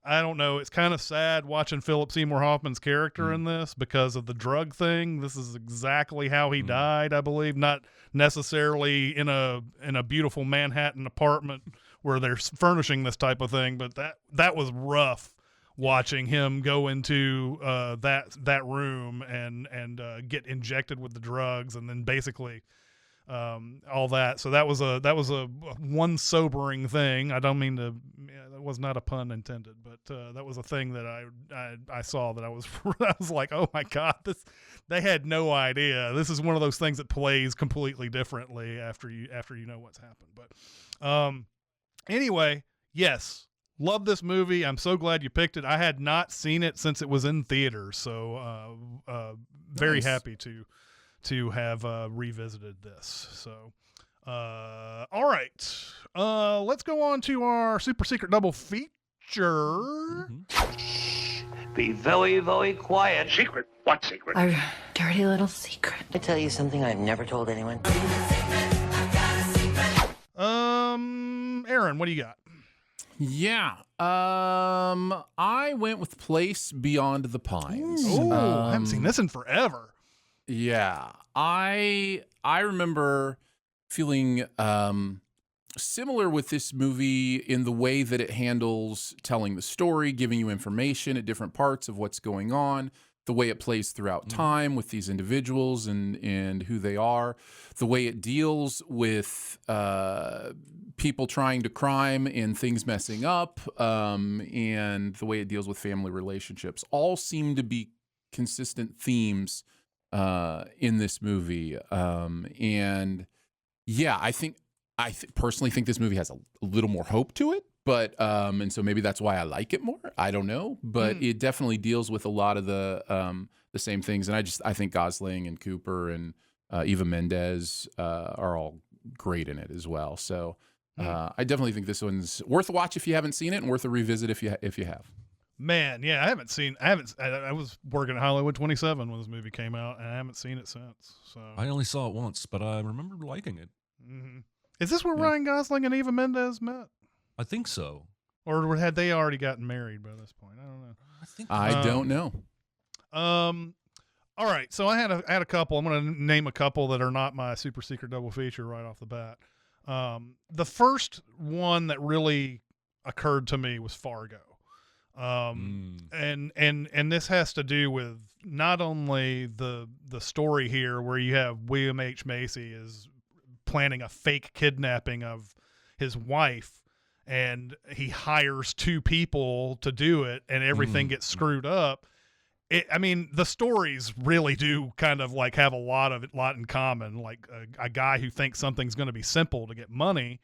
I don't know. It's kind of sad watching Philip Seymour Hoffman's character in this because of the drug thing. This is exactly how he died, I believe. Not necessarily in a beautiful Manhattan apartment where they're furnishing this type of thing. But that was rough, watching him go into that room and get injected with the drugs, and then basically all that. So that was a one sobering thing. I don't mean to. That was not a pun intended, but that was a thing that I saw that I was I was like, oh my God, they had no idea. This is one of those things that plays completely differently after you know what's happened. But anyway, yes. Love this movie. I'm so glad you picked it. I had not seen it since it was in theaters, so very happy to have revisited this. So, all right, let's go on to our super secret double feature. Mm-hmm. Be very, very quiet. Secret? What secret? Our dirty little secret. I tell you something I've never told anyone. Aaron, what do you got? Yeah. I went with Place Beyond the Pines. Oh, I haven't seen this in forever. Yeah. I remember feeling similar with this movie in the way that it handles telling the story, giving you information at different parts of what's going on, the way it plays throughout time with these individuals and who they are, the way it deals with people trying to crime and things messing up, and the way it deals with family relationships, all seem to be consistent themes in this movie. And yeah, I personally think this movie has a little more hope to it, but and so maybe that's why I like it more. I don't know, but it definitely deals with a lot of the same things. And I think Gosling and Cooper and Eva Mendes are all great in it as well. So I definitely think this one's worth a watch if you haven't seen it, and worth a revisit if you have. Man, yeah, I was working at Hollywood 27 when this movie came out, and I haven't seen it since. So I only saw it once, but I remember liking it. Mm-hmm. Is this where Ryan Gosling and Eva Mendes met? I think so. Or had they already gotten married by this point? I don't know. I don't know. All right, so I had a couple. I'm going to name a couple that are not my super secret double feature right off the bat. The first one that really occurred to me was Fargo. And this has to do with not only the story here, where you have William H. Macy is planning a fake kidnapping of his wife, and he hires two people to do it, and everything gets screwed up. The stories really do kind of like have a lot in common. Like a guy who thinks something's going to be simple to get money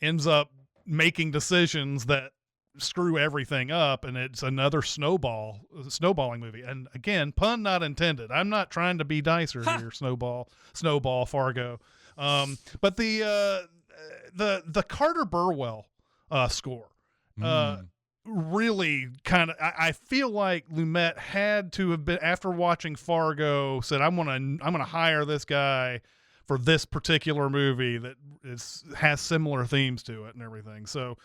ends up making decisions that screw everything up, and it's another snowballing movie. And again, pun not intended. I'm not trying to be Dicer here. Snowball, Fargo. But the Carter Burwell score really kind of, I feel like Lumet had to have been, after watching Fargo, said, I'm gonna hire this guy for this particular movie that has similar themes to it and everything. So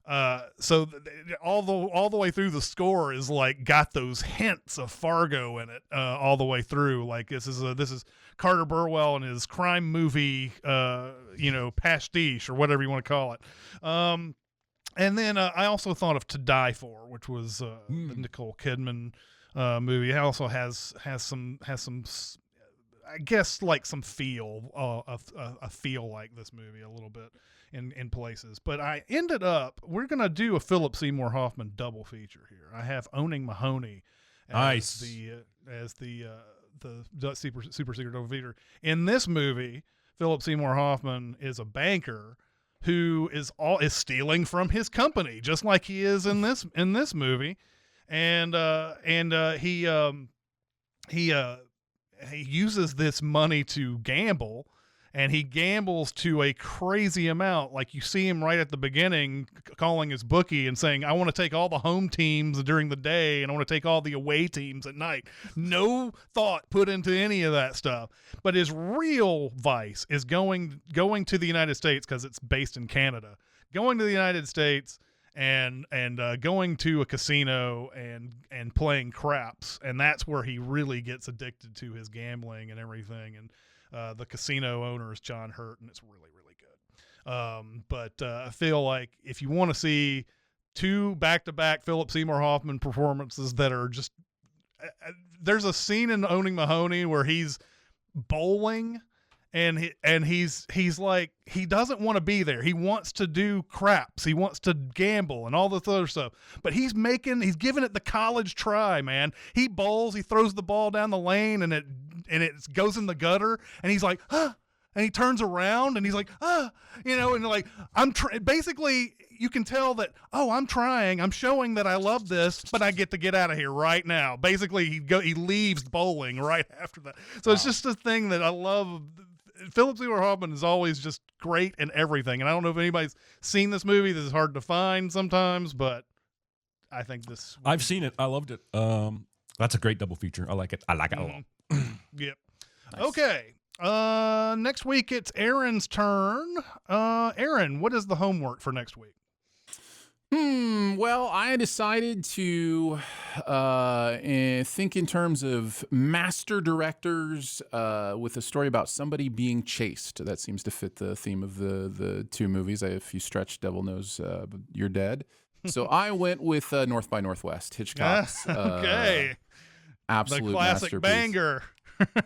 all the way through, the score is like got those hints of Fargo in it all the way through. Like this is Carter Burwell and his crime movie, pastiche or whatever you want to call it. And then I also thought of To Die For, which was the Nicole Kidman movie. It also has some I guess like some feel a feel like this movie a little bit in places. But I ended up, we're gonna do a Philip Seymour Hoffman double feature here. I have Owning Mahoney as the super secret double feature. In this movie, Philip Seymour Hoffman is a banker who is stealing from his company, just like he is in this movie, and he uses this money to gamble, and he gambles to a crazy amount. Like you see him right at the beginning calling his bookie and saying, I want to take all the home teams during the day and I want to take all the away teams at night. No thought put into any of that stuff. But his real vice is going to the United States, because it's based in Canada, going to the United States and going to a casino and playing craps. And that's where he really gets addicted to his gambling and everything. And the casino owner is John Hurt, and it's really, really good. But I feel like if you want to see two back-to-back Philip Seymour Hoffman performances that are just, there's a scene in Owning Mahoney where he's bowling and he's like, he doesn't want to be there. He wants to do craps. He wants to gamble and all this other stuff, but he's giving it the college try, man. He bowls, he throws the ball down the lane and it goes in the gutter and he's like, huh. And he turns around and he's like, and like, basically you can tell that, I'm trying, I'm showing that I love this, but I get to get out of here right now. Basically he leaves bowling right after that. So It's just a thing that I love. Philip Seymour Hoffman is always just great in everything. And I don't know if anybody's seen this movie. This is hard to find sometimes, but I think this. I've seen it. I loved it. That's a great double feature. I like it. I like it a lot. Yep. Nice. Okay. Next week it's Aaron's turn. Aaron, what is the homework for next week? Well, I decided to think in terms of master directors with a story about somebody being chased. That seems to fit the theme of the two movies. If you stretch Devil Knows You're Dead. So I went with North by Northwest, Hitchcock's okay. Absolute the classic masterpiece. Banger.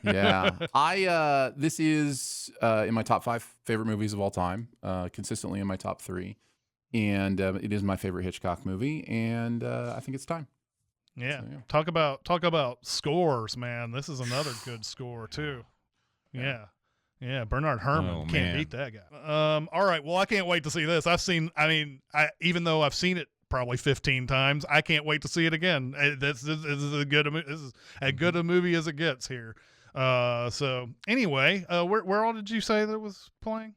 Yeah. This is in my top 5 favorite movies of all time, consistently in my top 3. And it is my favorite Hitchcock movie, and I think it's time. Yeah. So, yeah. Talk about scores, man. This is another good score too. Yeah. Bernard Herrmann can't beat that guy. All right. Well, I can't wait to see this. Even though I've seen it probably 15 times, I can't wait to see it again. This is as good a movie as it gets here. So anyway, where all did you say that it was playing?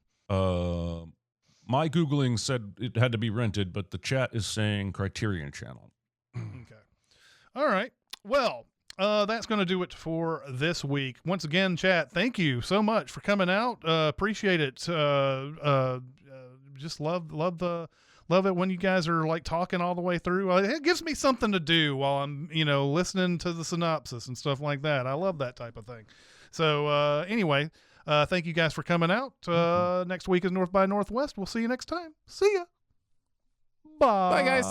My Googling said it had to be rented, but the chat is saying Criterion Channel. Okay. All right. Well, that's going to do it for this week. Once again, chat, thank you so much for coming out. Appreciate it. Just love it when you guys are like talking all the way through. It gives me something to do while I'm, listening to the synopsis and stuff like that. I love that type of thing. So anyway, thank you guys for coming out. Next week is North by Northwest. We'll see you next time. See ya. Bye. Bye, guys.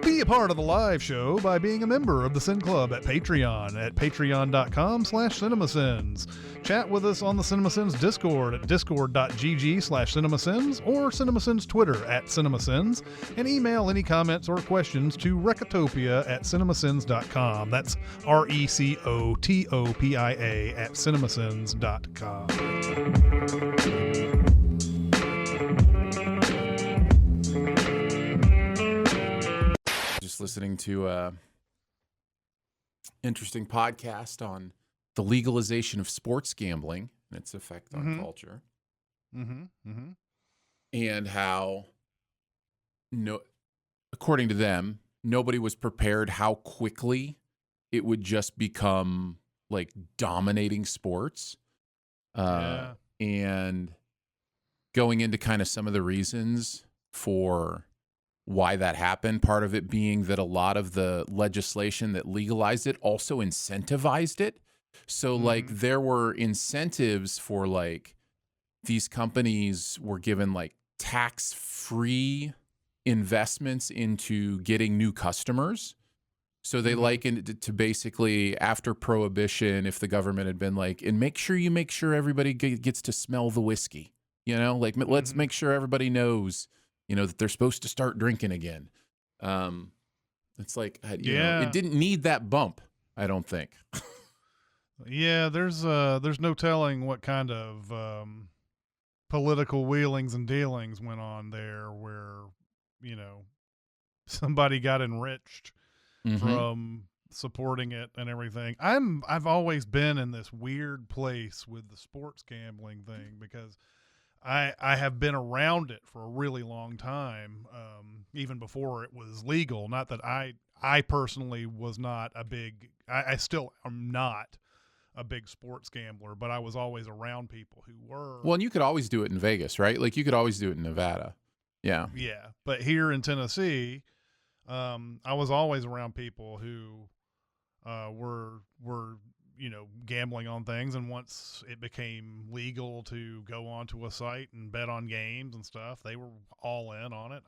Be a part of the live show by being a member of the Sin Club at Patreon at patreon.com/cinemasins. Chat with us on the Cinemasins Discord at discord.gg/cinemasins or Cinemasins Twitter at Cinemasins, and email any comments or questions to Recotopia at cinemasins.com. That's RECOTOPIA at cinemasins.com. Listening to a interesting podcast on the legalization of sports gambling and its effect on culture, and how according to them, nobody was prepared how quickly it would just become like dominating sports, and going into kind of some of the reasons for why that happened. Part of it being that a lot of the legislation that legalized it also incentivized it. So like there were incentives for like these companies were given like tax-free investments into getting new customers. So they likened it to basically after Prohibition, if the government had been like, and make sure everybody gets to smell the whiskey, like let's make sure everybody knows that they're supposed to start drinking again. It's like, it didn't need that bump, I don't think. Yeah, there's no telling what kind of political wheelings and dealings went on there where, somebody got enriched from supporting it and everything. I've always been in this weird place with the sports gambling thing because I have been around it for a really long time, even before it was legal. Not that I personally was not I still am not a big sports gambler, but I was always around people who were. Well, and you could always do it in Vegas, right? Like you could always do it in Nevada. Yeah. Yeah. But here in Tennessee, I was always around people who were gambling on things. And once it became legal to go onto a site and bet on games and stuff, they were all in on it.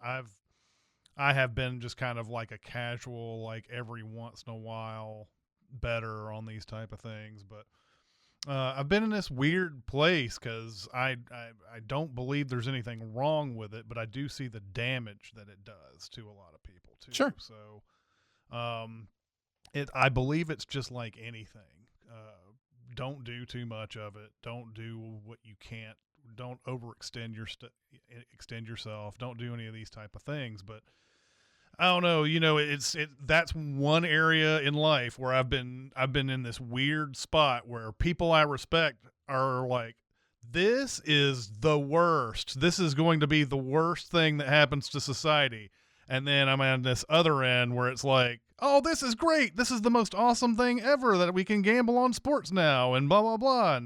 I have been just kind of like a casual, like every once in a while better on these type of things. But I've been in this weird place because I don't believe there's anything wrong with it, but I do see the damage that it does to a lot of people too. Sure. So I believe it's just like anything. Don't do too much of it. Don't do what you can't. Don't overextend extend yourself. Don't do any of these type of things. But I don't know. That's one area in life where I've been in this weird spot where people I respect are like, this is the worst. This is going to be the worst thing that happens to society. And then I'm on this other end where it's like, oh, this is great. This is the most awesome thing ever that we can gamble on sports now and blah, blah, blah.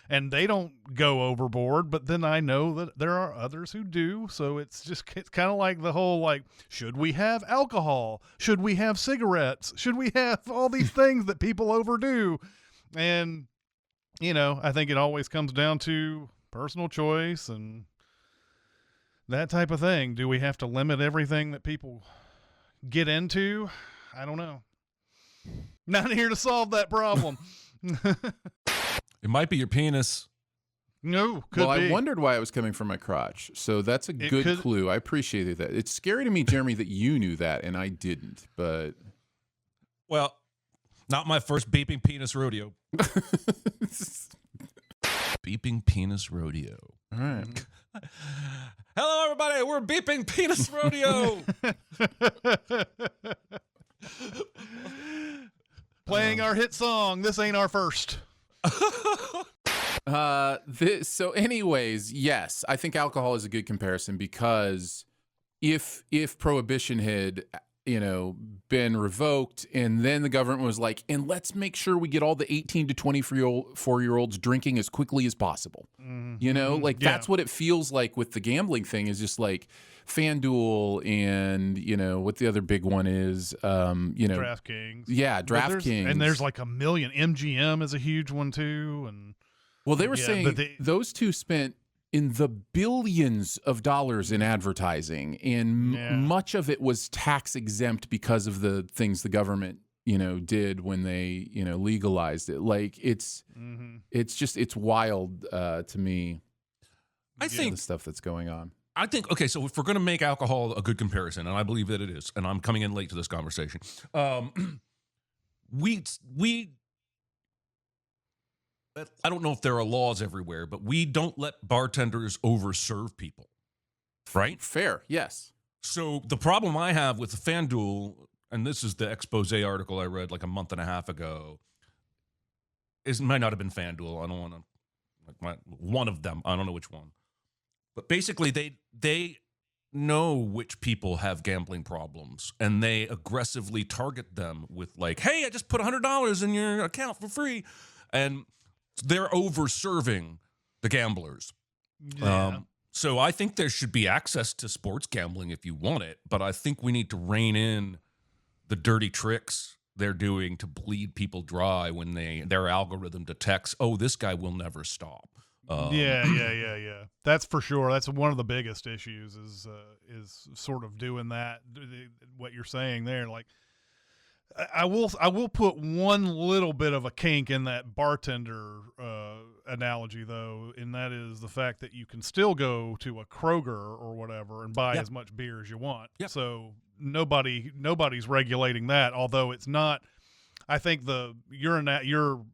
And they don't go overboard, but then I know that there are others who do. So it's kind of like the whole, like, should we have alcohol? Should we have cigarettes? Should we have all these things that people overdo? And, I think it always comes down to personal choice and that type of thing. Do we have to limit everything that people get into? I don't know. Not here to solve that problem. It might be your penis. No, could be. I wondered why it was coming from my crotch. So that's a good clue. I appreciated that. It's scary to me, Jeremy, that you knew that and I didn't. But Well, not my first beeping penis rodeo. Beeping penis rodeo. All right. Hello, everybody. We're beeping penis rodeo. Playing our hit song. This ain't our first. So anyways, yes, I think alcohol is a good comparison because if prohibition had, been revoked and then the government was like, and let's make sure we get all the 18 to 24-year-olds drinking as quickly as possible. Mm-hmm. That's what it feels like with the gambling thing is just like FanDuel and, what the other big one is, DraftKings. Yeah, DraftKings. And there's like a million. MGM is a huge one too. And well, they were saying those two spent in the billions of dollars in advertising, and much of it was tax exempt because of the things the government, did when they, legalized it. Like it's wild to me. I think the stuff that's going on. I think, okay, so if we're going to make alcohol a good comparison, and I believe that it is, and I'm coming in late to this conversation, I don't know if there are laws everywhere, but we don't let bartenders overserve people, right? Fair, yes. So the problem I have with FanDuel, and this is the expose article I read like a month and a half ago, it might not have been FanDuel. I don't want to, one of them, I don't know which one. But basically, they know which people have gambling problems, and they aggressively target them with like, hey, I just put $100 in your account for free. And they're over-serving the gamblers. Yeah. So I think there should be access to sports gambling if you want it, but I think we need to rein in the dirty tricks they're doing to bleed people dry when their algorithm detects, oh, this guy will never stop. Yeah. That's for sure. That's one of the biggest issues is sort of doing that. What you're saying there, like I will put one little bit of a kink in that bartender analogy though, and that is the fact that you can still go to a Kroger or whatever and buy as much beer as you want. Yep. So nobody's regulating that. Although it's not. I think your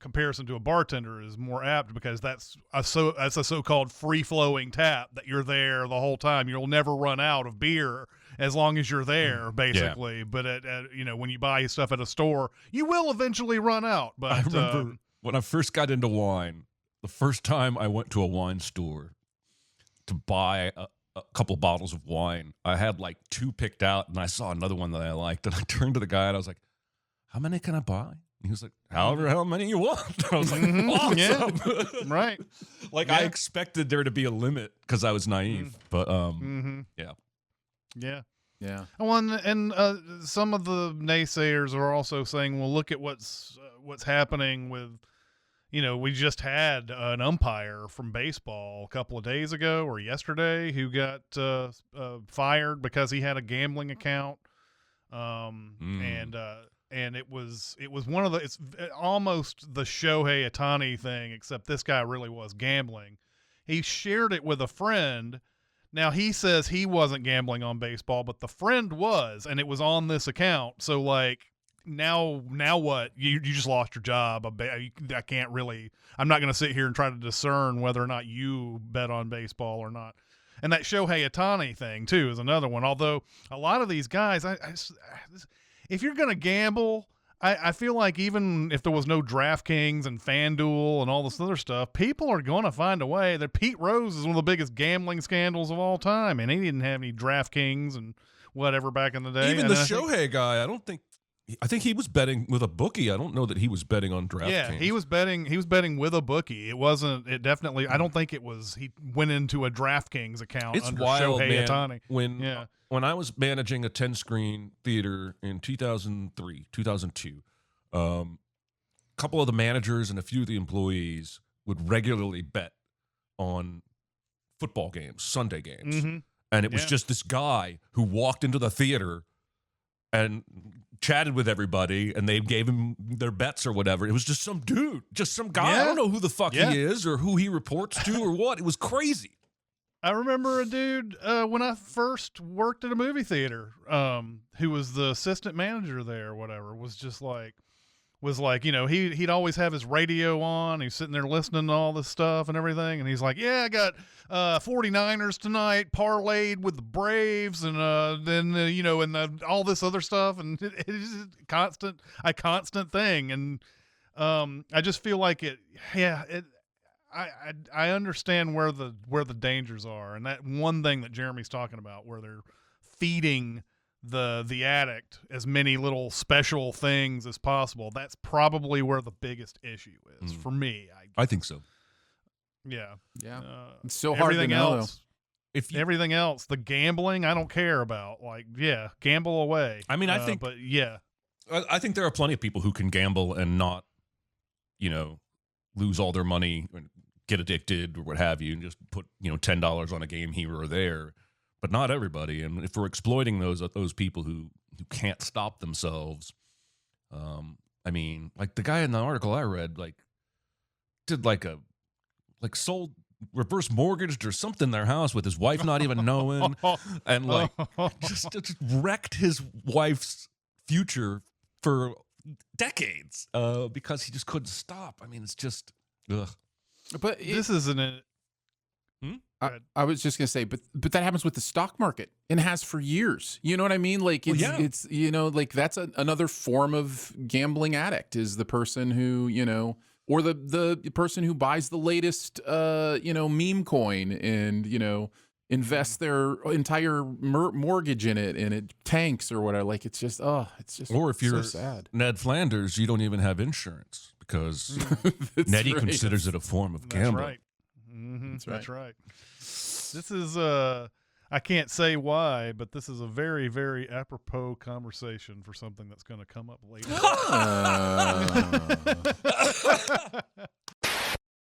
comparison to a bartender is more apt because that's a so-called free-flowing tap that you're there the whole time. You'll never run out of beer as long as you're there, basically. Yeah. But when you buy stuff at a store, you will eventually run out. But I remember when I first got into wine, the first time I went to a wine store to buy a couple bottles of wine, I had like 2 picked out, and I saw another one that I liked, and I turned to the guy and I was like, "How many can I buy?" He was like, how many you want? I was like, awesome. Yeah. Right. Like I expected there to be a limit because I was naive, but yeah. Yeah. Yeah. And some of the naysayers are also saying, well, look at what's happening with, we just had an umpire from baseball a couple of days ago or yesterday who got fired because he had a gambling account. And it was one of it's almost the Shohei Ohtani thing, except this guy really was gambling. He shared it with a friend. Now he says he wasn't gambling on baseball, but the friend was, and it was on this account. So like now what? You just lost your job. I can't really. I'm not going to sit here and try to discern whether or not you bet on baseball or not. And that Shohei Ohtani thing too is another one. Although a lot of these guys, if you're going to gamble, I feel like even if there was no DraftKings and FanDuel and all this other stuff, people are going to find a way. That Pete Rose is one of the biggest gambling scandals of all time, and he didn't have any DraftKings and whatever back in the day. Even the Shohei guy, I think he was betting with a bookie. I don't know that he was betting on DraftKings. Yeah, he was betting with a bookie. It definitely, I don't think it was, he went into a DraftKings account it's under wild, Shohei man. Ohtani. When I was managing a 10-screen theater in 2003, 2002, a couple of the managers and a few of the employees would regularly bet on football games, Sunday games. Mm-hmm. And it was just this guy who walked into the theater and chatted with everybody, and they gave him their bets or whatever. It was just some dude, just some guy. Yeah. I don't know who the fuck he is or who he reports to or what. It was crazy. I remember a dude when I first worked at a movie theater, who was the assistant manager there or whatever, was like, he'd always have his radio on. He's sitting there listening to all this stuff and everything. And he's like, yeah, I got 49ers tonight parlayed with the Braves and then all this other stuff. And it is a constant thing. And I just feel like I understand where the dangers are. And that one thing that Jeremy's talking about, where they're feeding the addict as many little special things as possible, that's probably where the biggest issue is for me. I think so. Yeah. It's so hard to know. Everything else, the gambling, I don't care about. Like, gamble away. I mean, I think, but I think there are plenty of people who can gamble and not, lose all their money and get addicted or what have you, and just put $10 on a game here or there. But not everybody. And if we're exploiting those people who can't stop themselves, I mean, like the guy in the article I read, did sold reverse mortgaged or something in their house with his wife not even knowing, and just wrecked his wife's future for decades because he just couldn't stop. I mean, it's just ugh. But this isn't it. I was just gonna say, but that happens with the stock market and has for years. You know what I mean? Like it's that's another form of gambling addict is the person who or the person who buys the latest meme coin and invests their entire mortgage in it and it tanks or whatever. Like it's just or if you're so sad. Ned Flanders, you don't even have insurance because Nettie considers it a form of gambling. That's right. Mm-hmm. That's right. This is I can't say why, but this is a very, very apropos conversation for something that's going to come up later.